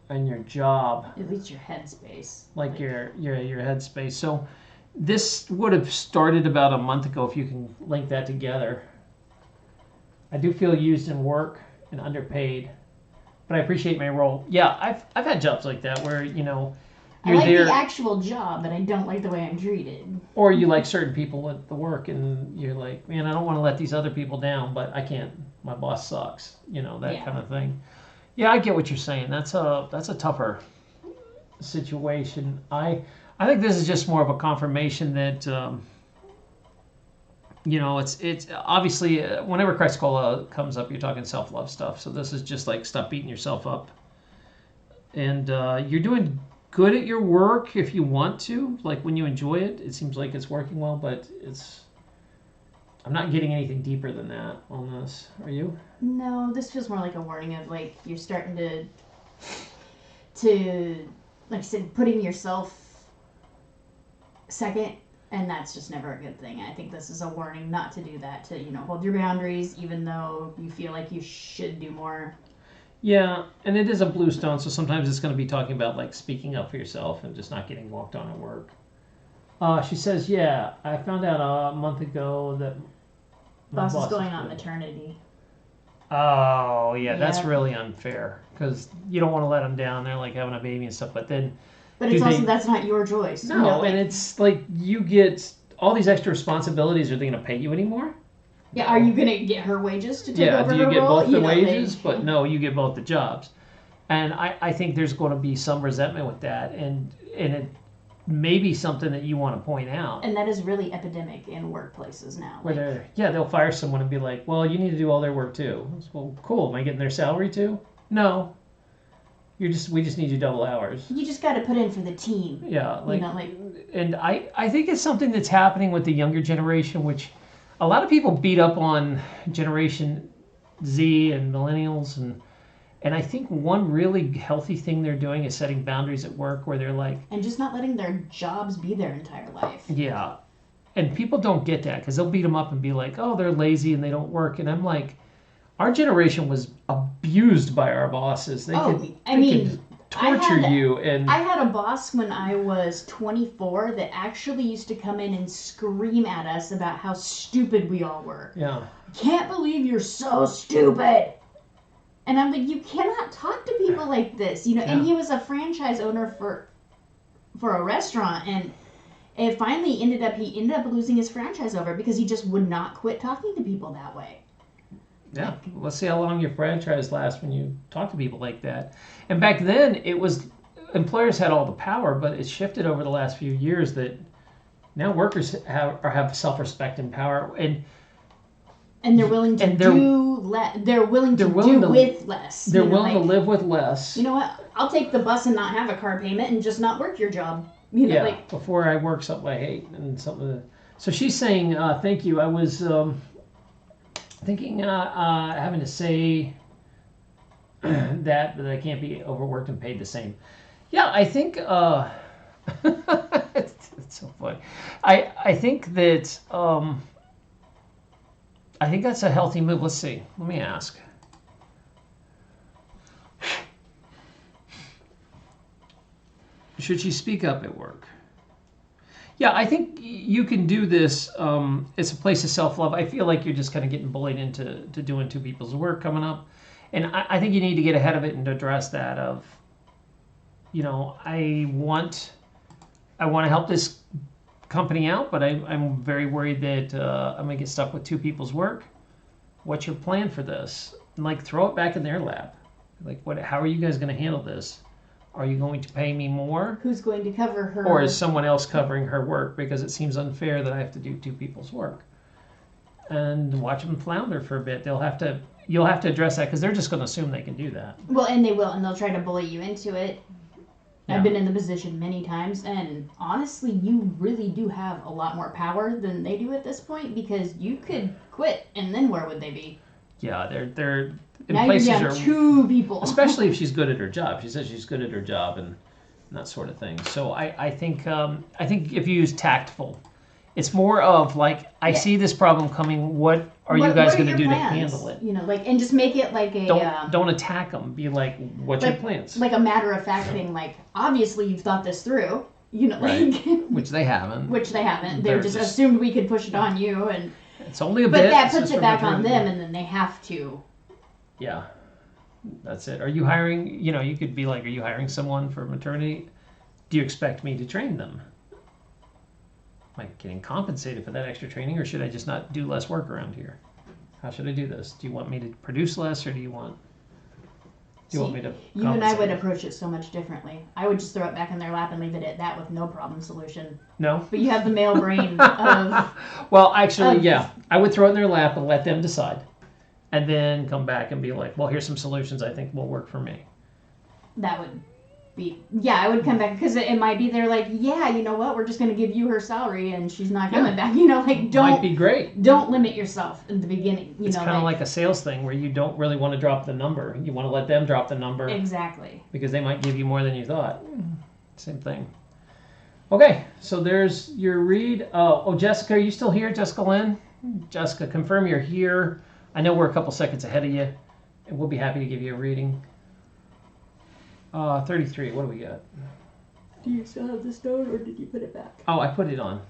and your job. At least your headspace. Like your headspace. So this would have started about a month ago if you can link that together. I do feel used in work and underpaid, but I appreciate my role. Yeah, I've had jobs like that where, you're I like there, the actual job, but I don't like the way I'm treated. or you like certain people at the work and you're like, man, I don't want to let these other people down, but I can't. My boss sucks, that kind of thing. Yeah, I get what you're saying. That's a tougher situation. I think this is just more of a confirmation that it's obviously whenever Christocola comes up, you're talking self-love stuff. So this is just like stop beating yourself up, and you're doing good at your work if you want to. Like when you enjoy it, it seems like it's working well. But I'm not getting anything deeper than that on this. Are you? No, this feels more like a warning of like you're starting to like I said, putting yourself second, and that's just never a good thing. I think this is a warning not to do that, to hold your boundaries even though you feel like you should do more. Yeah, and it is a blue stone, so sometimes it's going to be talking about like speaking up for yourself and just not getting walked on at work. She says, yeah, I found out a month ago that my Boss is going quit. on maternity. Oh, yeah, that's Yeah. really unfair because you don't want to let them down. They're like having a baby and stuff, but then But it's also that's not your choice. No, and it's like you get all these extra responsibilities. Are they going to pay you anymore? Yeah, are you gonna get her wages to take over do you her get role? both the know, wages? like- But no, you get both the jobs. And I think there's going to be some resentment with that, and it may be something that you want to point out. And that is really epidemic in workplaces now. Where they'll fire someone and be like, well, you need to do all their work too. Well, cool. Am I getting their salary too? No. We just need you double hours. You just got to put in for the team. Yeah, you know, and I think it's something that's happening with the younger generation, which a lot of people beat up on Generation Z and millennials, and I think one really healthy thing they're doing is setting boundaries at work where they're like, and just not letting their jobs be their entire life. yeah, and people don't get that because they'll beat them up and be like, oh, they're lazy and they don't work, and I'm like, our generation was abused by our bosses. They could torture you. And I had a boss when I was 24 that actually used to come in and scream at us about how stupid we all were. Yeah. Can't believe you're so stupid. And I'm like, you cannot talk to people like this, you know. Yeah. And he was a franchise owner for a restaurant, and it finally ended up losing his franchise over because he just would not quit talking to people that way. Yeah, let's see how long your franchise lasts when you talk to people like that. And back then, it was employers had all the power, but it shifted over the last few years that now workers have self-respect and power, and they're willing to do less. They're willing to do with less. They're willing to live with less. You know what? I'll take the bus and not have a car payment and just not work your job. You know, before I work something I hate and something. So she's saying, "Thank you." I was. Thinking having to say that, but I can't be overworked and paid the same. Yeah, I think it's so funny. I think that I think that's a healthy move. Let's see. Let me ask. Should she speak up at work? Yeah, I think you can do this. It's a place of self-love. I feel like you're just kind of getting bullied into doing two people's work coming up. And I think you need to get ahead of it and address that of, you know, I want to help this company out, but I'm very worried that I'm going to get stuck with two people's work. What's your plan for this? And like, throw it back in their lap. Like, how are you guys going to handle this? Are you going to pay me more? Who's going to cover her? Or is someone else covering her work? Because it seems unfair that I have to do two people's work. And watch them flounder for a bit. You'll have to address that because they're just going to assume they can do that. Well, and they will, and they'll try to bully you into it. Yeah. I've been in the position many times, and honestly, you really do have a lot more power than they do at this point because you could quit, and then where would they be? Yeah, they're in now places you have two people. Especially if she's good at her job. She says she's good at her job and that sort of thing. So I think if you use tactful, it's more of like, I see this problem coming. What are you guys going to do to handle it? You know, like, and just make it like a don't attack them. Be like, what's your plans? Like a matter of fact thing. Like, obviously you've thought this through. You know, right. like Which they haven't. They just assumed we could push it on you, and it's only a bit. But that puts it back on them, and then they have to. Yeah, that's it. Are you hiring? You know, you could be like, are you hiring someone for maternity? Do you expect me to train them? Am I getting compensated for that extra training, or should I just not do less work around here? How should I do this? Do you want me to produce less, or do you want me to? You and I would approach it so much differently. I would just throw it back in their lap and leave it at that with no problem solution. No. But you have the male brain of. Well, actually, yeah, I would throw it in their lap and let them decide, and then come back and be like, well, here's some solutions I think will work for me. That would be, yeah, I would come back because it might be they're like, yeah, you know what, we're just going to give you her salary and she's not coming back. You know, like, don't. Might be great. Don't limit yourself in the beginning. It's kind of like a sales thing where you don't really want to drop the number. You want to let them drop the number. Exactly. Because they might give you more than you thought. Same thing. Okay, so there's your read. Oh, Jessica, are you still here? Jessica Lynn? Jessica, confirm you're here. I know we're a couple seconds ahead of you, and we'll be happy to give you a reading. 33, what do we got? Do you still have the stone, or did you put it back? Oh, I put it on.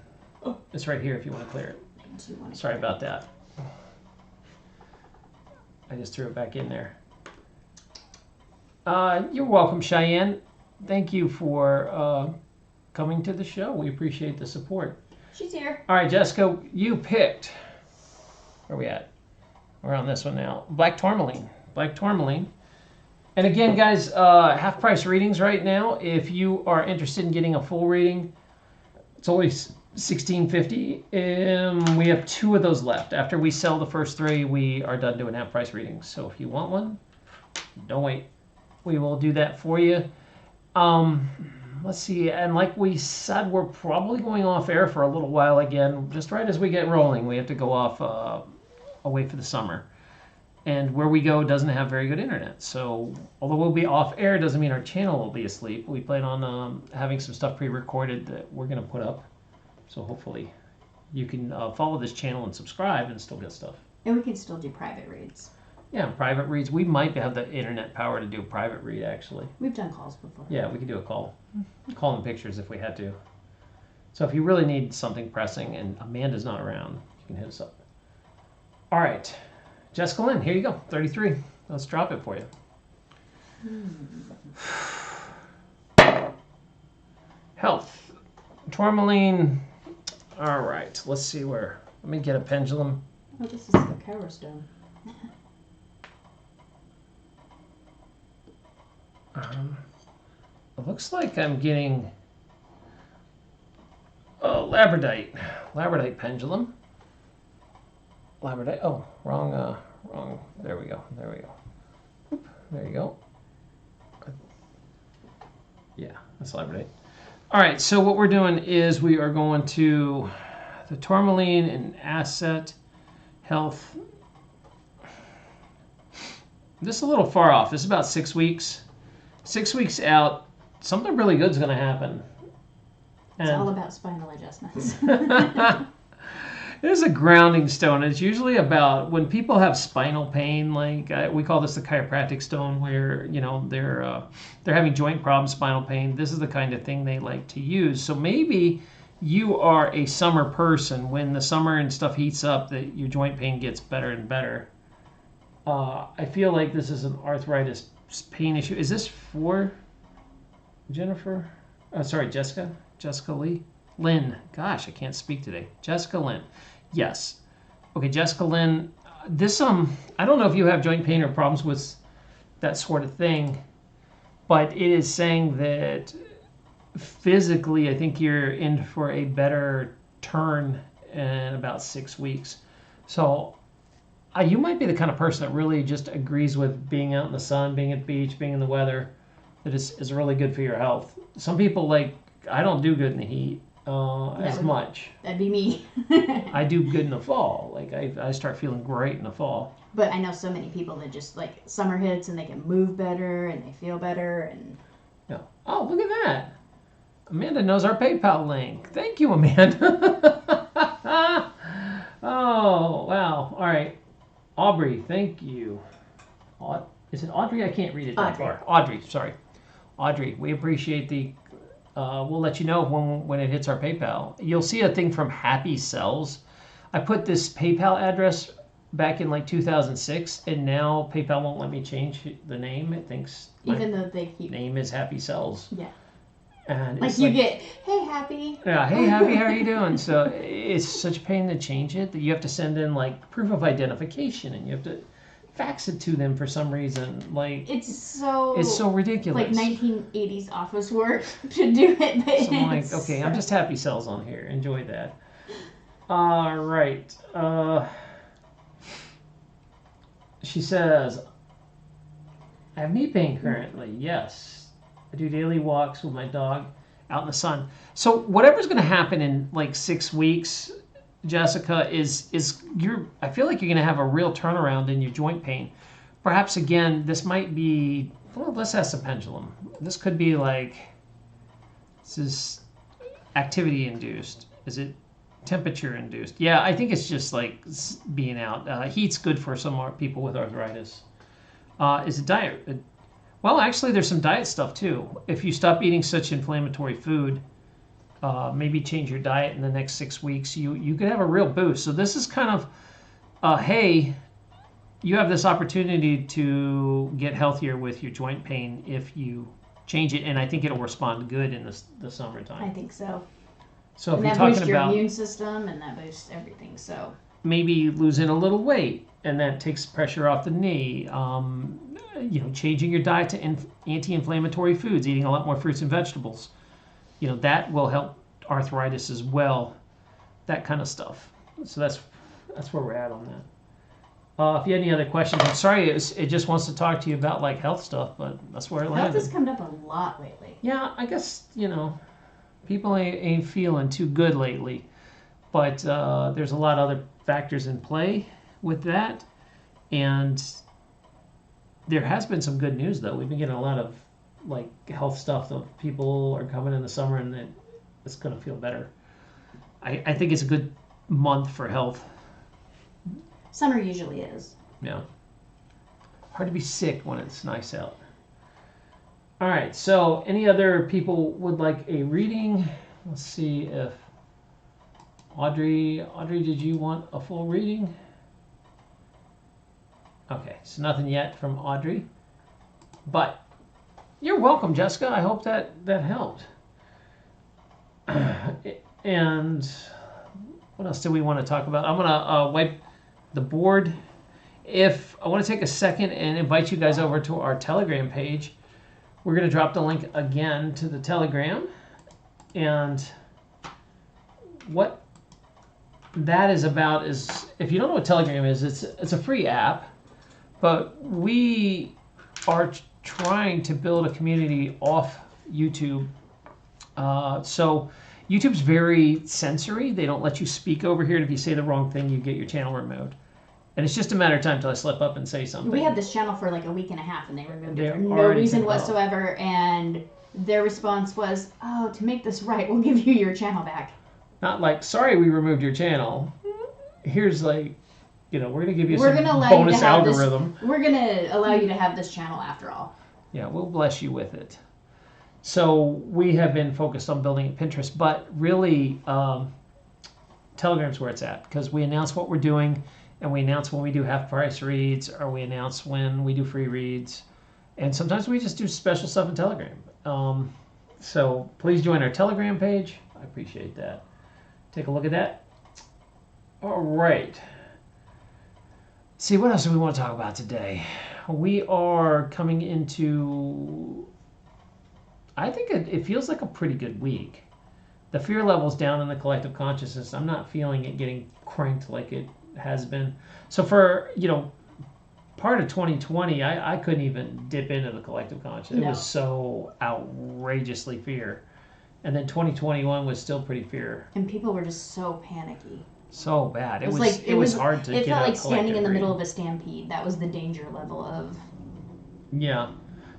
Oh. It's right here if you want to clear it. Sorry about that. I just threw it back in there. You're welcome, Cheyenne. Thank you for coming to the show. We appreciate the support. She's here. All right, Jessica, you picked Where are we at? We're on this one now. Black tourmaline. Black tourmaline. And again, guys, half price readings right now. If you are interested in getting a full reading, it's only $16.50, and we have 2 of those left. After we sell the first 3, we are done doing half price readings. So if you want one, don't wait. We will do that for you. Let's see, and like we said, we're probably going off air for a little while again. Just right as we get rolling, we have to go off away for the summer. And where we go doesn't have very good internet. So although we'll be off air, doesn't mean our channel will be asleep. We plan on having some stuff pre-recorded that we're going to put up. So hopefully you can follow this channel and subscribe and still get stuff. And we can still do private reads. Yeah, private reads. We might have the internet power to do a private read, actually. We've done calls before. Yeah, we could do a call. Call and pictures if we had to. So if you really need something pressing and Amanda's not around, you can hit us up. All right. Jessica Lynn, here you go. 33. Let's drop it for you. Health. Tourmaline. All right. Let's see where. Let me get a pendulum. Oh, this is the Cairo stone. It looks like I'm getting a labradorite. Labradorite pendulum. Labradorite. Oh, wrong. There we go. There we go. Oop, there you go. Yeah, that's labradorite. All right. So what we're doing is we are going to the tourmaline and asset health. This is a little far off. This is about 6 weeks. 6 weeks out, something really good is going to happen. It's all about spinal adjustments. It is a grounding stone. It's usually about when people have spinal pain, like we call this the chiropractic stone, where they're having joint problems, spinal pain. This is the kind of thing they like to use. So maybe you are a summer person. When the summer and stuff heats up, that your joint pain gets better and better. I feel like this is an arthritis pain issue. Is this for Jennifer? Sorry, Jessica? Jessica Lee? Lynn. Gosh, I can't speak today. Jessica Lynn. Yes. Okay, Jessica Lynn. This, I don't know if you have joint pain or problems with that sort of thing, but it is saying that physically, I think you're in for a better turn in about 6 weeks. So you might be the kind of person that really just agrees with being out in the sun, being at the beach, being in the weather, that is really good for your health. Some people, like, I don't do good in the heat as much. That'd be me. I do good in the fall. Like, I start feeling great in the fall. But I know so many people that just, like, summer hits and they can move better and they feel better. And yeah. Oh, look at that. Amanda knows our PayPal link. Thank you, Amanda. Oh, wow. All right. Aubrey, thank you. Is it Audrey? I can't read it that far. Audrey, sorry. Audrey, we appreciate the... we'll let you know when it hits our PayPal. You'll see a thing from Happy Cells. I put this PayPal address back in like 2006, and now PayPal won't let me change the name. It thinks even though they keep... name is Happy Cells. Yeah. And like you get, hey, Happy. Yeah, hey, Happy, how are you doing? So it's such a pain to change it that you have to send in like proof of identification, and you have to fax it to them for some reason. Like it's so ridiculous. Like 1980s office work to do it. But so I'm like, okay, I'm just Happy Cells on here. Enjoy that. All right. She says, I have knee pain currently. Yes. I do daily walks with my dog out in the sun. So whatever's going to happen in like 6 weeks, Jessica, is I feel like you're going to have a real turnaround in your joint pain. Perhaps again, this might be, well, let's ask the pendulum. This could be like, this is activity induced. Is it temperature induced? Yeah, I think it's just like being out. Heat's good for some people with arthritis. Is it diet? Well, actually, there's some diet stuff too. If you stop eating such inflammatory food, maybe change your diet in the next 6 weeks, you could have a real boost. So this is kind of, hey, you have this opportunity to get healthier with your joint pain if you change it, and I think it'll respond good in the summertime. I think so. So if and you're that talking boosts your about immune system, and that boosts everything. So maybe losing a little weight, and that takes pressure off the knee. Changing your diet to anti-inflammatory foods, eating a lot more fruits and vegetables. That will help arthritis as well. That kind of stuff. So that's where we're at on that. If you have any other questions, I'm sorry, it just wants to talk to you about like health stuff, but that's where it Health landed. has come up a lot lately. Yeah, I guess people ain't feeling too good lately, but there's a lot of other factors in play with that, and there has been some good news though. We've been getting a lot of like health stuff. That people are coming in the summer, and it's going to feel better. I think it's a good month for health. Summer usually is. Yeah. Hard to be sick when it's nice out. All right, so any other people would like a reading? Let's see if Audrey, did you want a full reading? Okay, so nothing yet from Audrey. But you're welcome, Jessica. I hope that helped. And what else do we want to talk about? I'm going to wipe the board. If I want to take a second and invite you guys over to our Telegram page. We're going to drop the link again to the Telegram. And what that is about is, if you don't know what Telegram is, it's a free app, but we are trying to build a community off YouTube. So YouTube's very censory. They don't let you speak over here, and if you say the wrong thing, you get your channel removed. And it's just a matter of time till I slip up and say something. We had this channel for like a week and a half, and they removed it for no already reason took it off. whatsoever. And their response was, "Oh, to make this right, we'll give you your channel back." Not like, sorry, we removed your channel. Here's like, we're going to give you We're some gonna allow you bonus to have algorithm. We're gonna allow you to have this channel after all. Yeah, we'll bless you with it. So we have been focused on building Pinterest, but really Telegram's where it's at, because we announce what we're doing, and we announce when we do half price reads, or we announce when we do free reads, and sometimes we just do special stuff in Telegram. So please join our Telegram page. I appreciate that. Take a look at that. All right. See, what else do we want to talk about today? We are coming into, I think it feels like a pretty good week. The fear level's down in the collective consciousness. I'm not feeling it getting cranked like it has been. So for, part of 2020, I couldn't even dip into the collective consciousness. No. It was so outrageously fear. And then 2021 was still pretty fear. And people were just so panicky. So bad. It It was hard to get It felt a like standing in the collective middle read. of a stampede. That was the danger level of Yeah.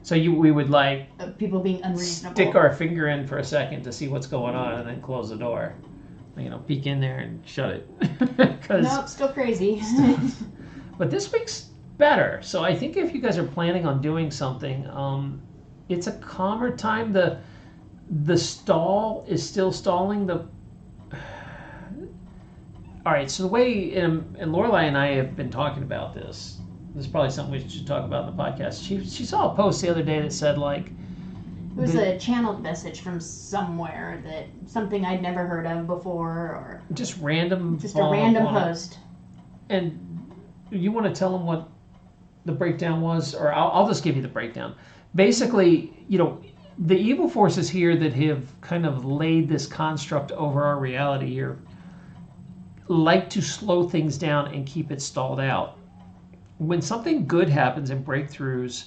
So we would like people being unreasonable. stick our finger in for a second to see what's going on, and then close the door. Peek in there and shut it. Nope, still crazy. But this week's better. So I think if you guys are planning on doing something, it's a calmer time. The stall is still stalling. All right. So the way and Lorelai and I have been talking about this. This is probably something we should talk about in the podcast. She saw a post the other day that said like, It was a channeled message from somewhere, that something I'd never heard of before, or just random. just a random post. And you want to tell them what the breakdown was, or I'll just give you the breakdown. Basically, the evil forces here that have kind of laid this construct over our reality here like to slow things down and keep it stalled out. When something good happens in breakthroughs,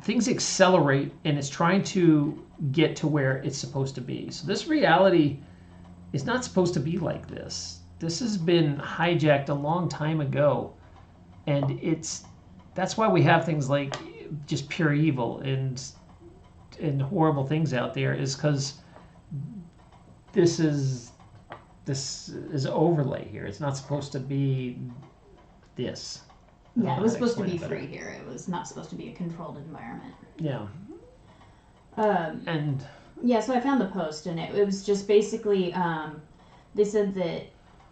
things accelerate, and it's trying to get to where it's supposed to be. So this reality is not supposed to be like this. This has been hijacked a long time ago, and that's why we have things like just pure evil and horrible things out there, is because this is overlay here. It's not supposed to be this. Yeah, it was supposed to be explain it better. free here. It was not supposed to be a controlled environment. Yeah. And Yeah, so I found the post, and it was just basically, they said that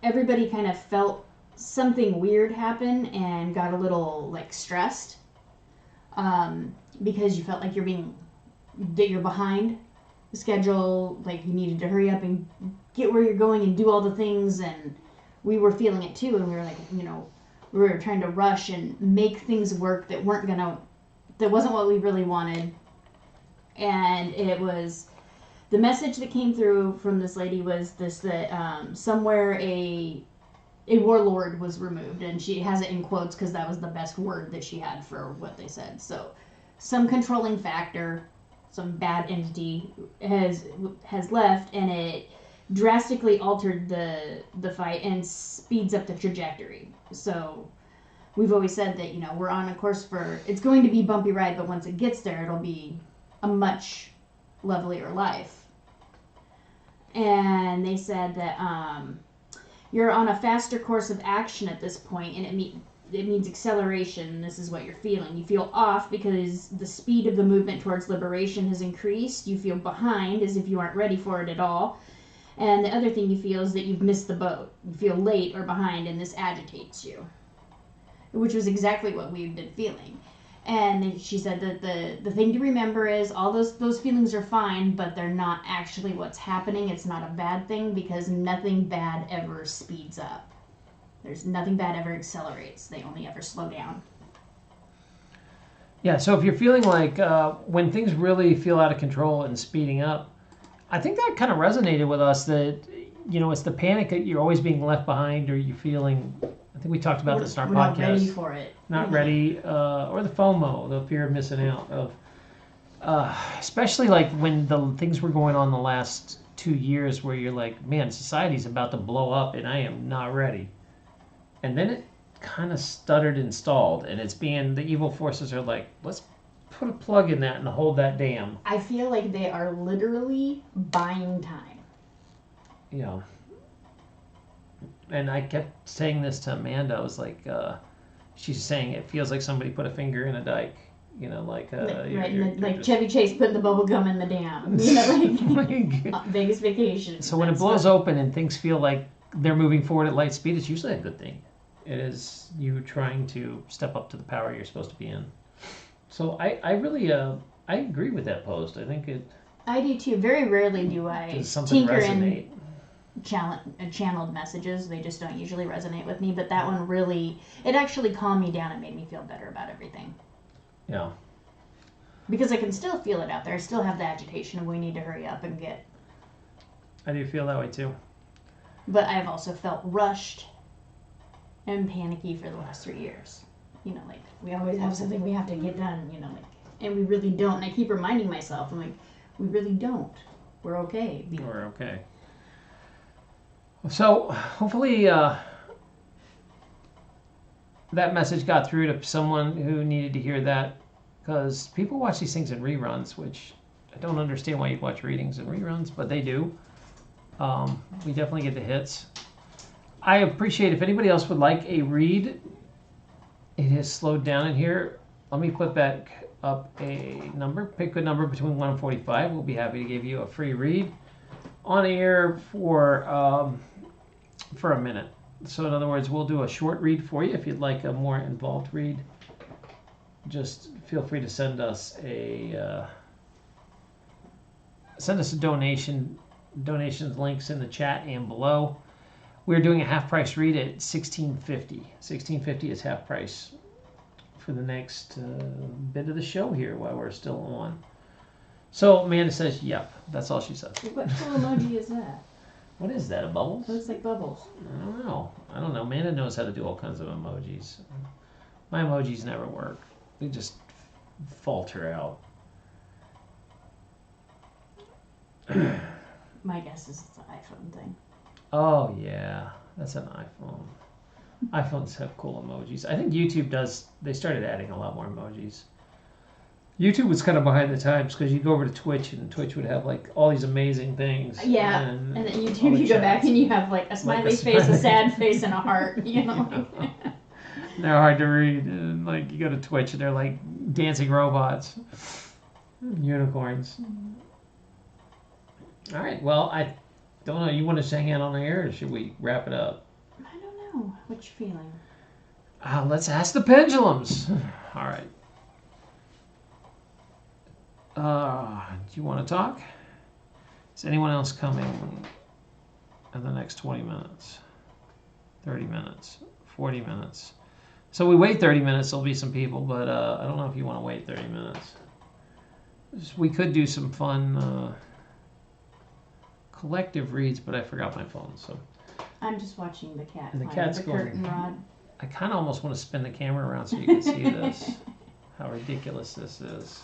everybody kind of felt something weird happen and got a little, stressed, because you felt like you're behind the schedule, like you needed to hurry up and get where you're going and do all the things, and we were feeling it too, and we were like, we were trying to rush and make things work that wasn't what we really wanted. And it was, the message that came through from this lady was that somewhere a warlord was removed, and she has it in quotes because that was the best word that she had for what they said. So some controlling factor, some bad entity has left, and it drastically altered the fight and speeds up the trajectory. So we've always said that we're on a course for, it's going to be bumpy ride, but once it gets there, it'll be a much lovelier life. And they said that you're on a faster course of action at this point, and it means acceleration. This is what you're feeling. You feel off because the speed of the movement towards liberation has increased. You feel behind as if you aren't ready for it at all. And the other thing you feel is that you've missed the boat. You feel late or behind, and this agitates you, which was exactly what we've been feeling. And she said that the thing to remember is all those feelings are fine, but they're not actually what's happening. It's not a bad thing, because nothing bad ever speeds up. There's nothing bad ever accelerates. They only ever slow down. Yeah, so if you're feeling like when things really feel out of control and speeding up, I think that kind of resonated with us, that, it's the panic that you're always being left behind, or you're feeling, I think we talked about this in our podcast. Not ready for it. Not ready, or the FOMO, the fear of missing out, of especially like when the things were going on the last 2 years, where you're like, man, society's about to blow up and I am not ready. And then it kind of stuttered and stalled, and the evil forces are like, let's put a plug in that and hold that dam. I feel like they are literally buying time. Yeah. And I kept saying this to Amanda. I was like, she's saying it feels like somebody put a finger in a dike. Like like Chevy Chase putting the bubble gum in the dam. Like Vegas Vacation. So when it blows open and things feel like they're moving forward at light speed, it's usually a good thing. It is you trying to step up to the power you're supposed to be in. So I really I agree with that post. I think it. I do too. Very rarely do I tinker in channeled messages. They just don't usually resonate with me. But that one really, it actually calmed me down and made me feel better about everything. Yeah. Because I can still feel it out there. I still have the agitation, and we need to hurry up and get. I do feel that way too. But I've also felt rushed and panicky for the last 3 years. Like, we always have something we have to get done, and we really don't. And I keep reminding myself, I'm like, we really don't. We're okay. We're okay. So hopefully that message got through to someone who needed to hear that, because people watch these things in reruns, which I don't understand why you'd watch readings in reruns, but they do. We definitely get the hits. I appreciate if anybody else would like a read. It has slowed down in here. Let me put back up a number. Pick a number between 1 and 45. We'll be happy to give you a free read on air for a minute. So in other words, we'll do a short read for you. If you'd like a more involved read, just feel free to send us a donation. Donations links in the chat and below. We're doing a half price read at $16.50. $16.50 is half price for the next bit of the show here while we're still on. So Amanda says, yep. That's all she says. What emoji is that? What is that, a bubbles? It looks like bubbles. I don't know. Amanda knows how to do all kinds of emojis. My emojis never work. They just falter out. My guess is it's an iPhone thing. Oh, yeah. That's an iPhone. iPhones have cool emojis. I think YouTube does. They started adding a lot more emojis. YouTube was kind of behind the times, because you go over to Twitch, and Twitch would have like all these amazing things. Yeah, and then YouTube, you go back and you have like a smiley face, a sad face, and a heart. They're hard to read. And like you go to Twitch, and they're like dancing robots, unicorns. All right. Well, I don't know. You want to hang out on the air, or should we wrap it up? I don't know. What you feeling? Let's ask the pendulums. All right. Do you want to talk? Is anyone else coming in the next 20 minutes? 30 minutes, 40 minutes. So we wait 30 minutes, there'll be some people, but I don't know if you want to wait 30 minutes. We could do some fun collective reads, but I forgot my phone. So I'm just watching the cat and the climb cat's the going. curtain rod. I kind of almost want to spin the camera around so you can see this. How ridiculous this is.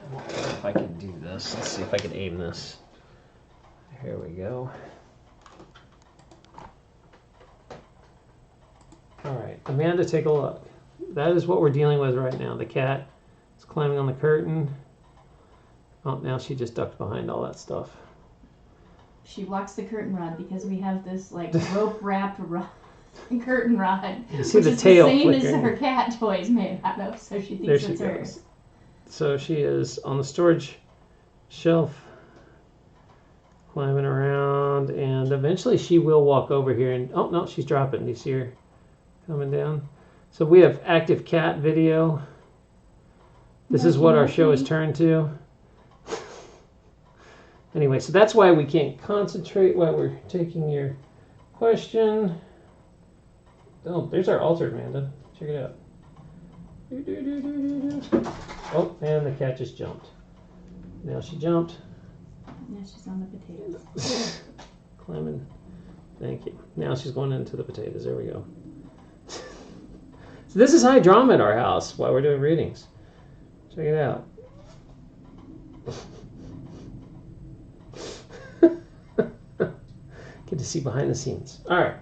I wonder if I can do this. Let's see if I can aim this. Here we go. All right, Amanda, take a look. That is what we're dealing with right now. The cat is climbing on the curtain. Oh, now she just ducked behind all that stuff. She walks the curtain rod because we have this like rope wrapped curtain rod, You see which the is tail the same flickering. as her cat toys made out of, so she There thinks she it's goes. hers. So she is on the storage shelf, climbing around, and eventually she will walk over here and, oh no, she's dropping. Do you see her coming down? So we have active cat video. This is what our show is turned to. Anyway, so that's why we can't concentrate while we're taking your question. Oh, there's our altar, Amanda. Check it out. Oh, and the cat just jumped. Now she jumped. Now she's on the potatoes. Climbing. Thank you. Now she's going into the potatoes. There we go. So this is high drama at our house while we're doing readings. Check it out. Get to see behind the scenes. All right.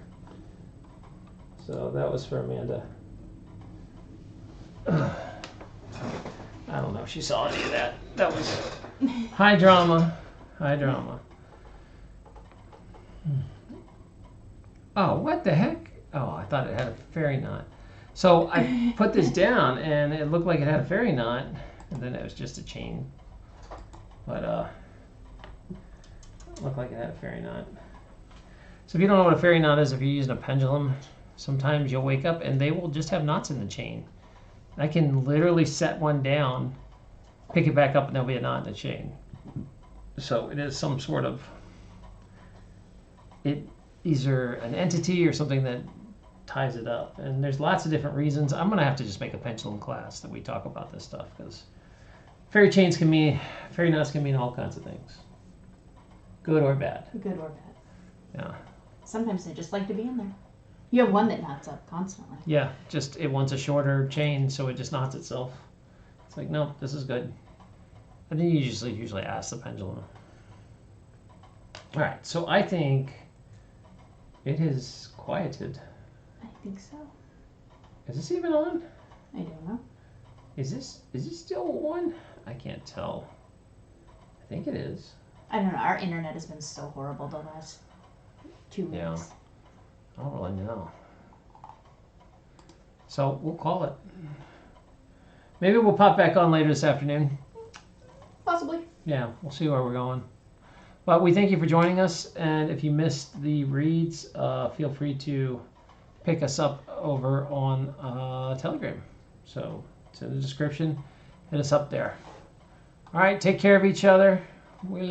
So that was for Amanda. I don't know if she saw any of that. That was high drama. High drama. Oh, what the heck? Oh, I thought it had a fairy knot. So I put this down and it looked like it had a fairy knot, and then it was just a chain. But it looked like it had a fairy knot. So if you don't know what a fairy knot is, if you're using a pendulum, sometimes you'll wake up and they will just have knots in the chain. I can literally set one down, pick it back up, and there'll be a knot in the chain. So it is some sort of, either an entity or something that ties it up. And there's lots of different reasons. I'm going to have to just make a pendulum class that we talk about this stuff, because fairy knots can mean all kinds of things, good or bad. Good or bad. Yeah. Sometimes they just like to be in there. You have one that knots up constantly. Yeah, just it wants a shorter chain, so it just knots itself. It's like, no, this is good. And then you usually ask the pendulum. All right, so I think it is quieted. I think so. Is this even on? I don't know. Is it still on? I can't tell. I think it is. I don't know. Our internet has been so horrible the last 2 weeks. Yeah. I don't really know. So we'll call it. Maybe we'll pop back on later this afternoon. Possibly. Yeah, we'll see where we're going. But we thank you for joining us. And if you missed the reads, feel free to pick us up over on Telegram. So it's in the description. Hit us up there. All right, take care of each other. We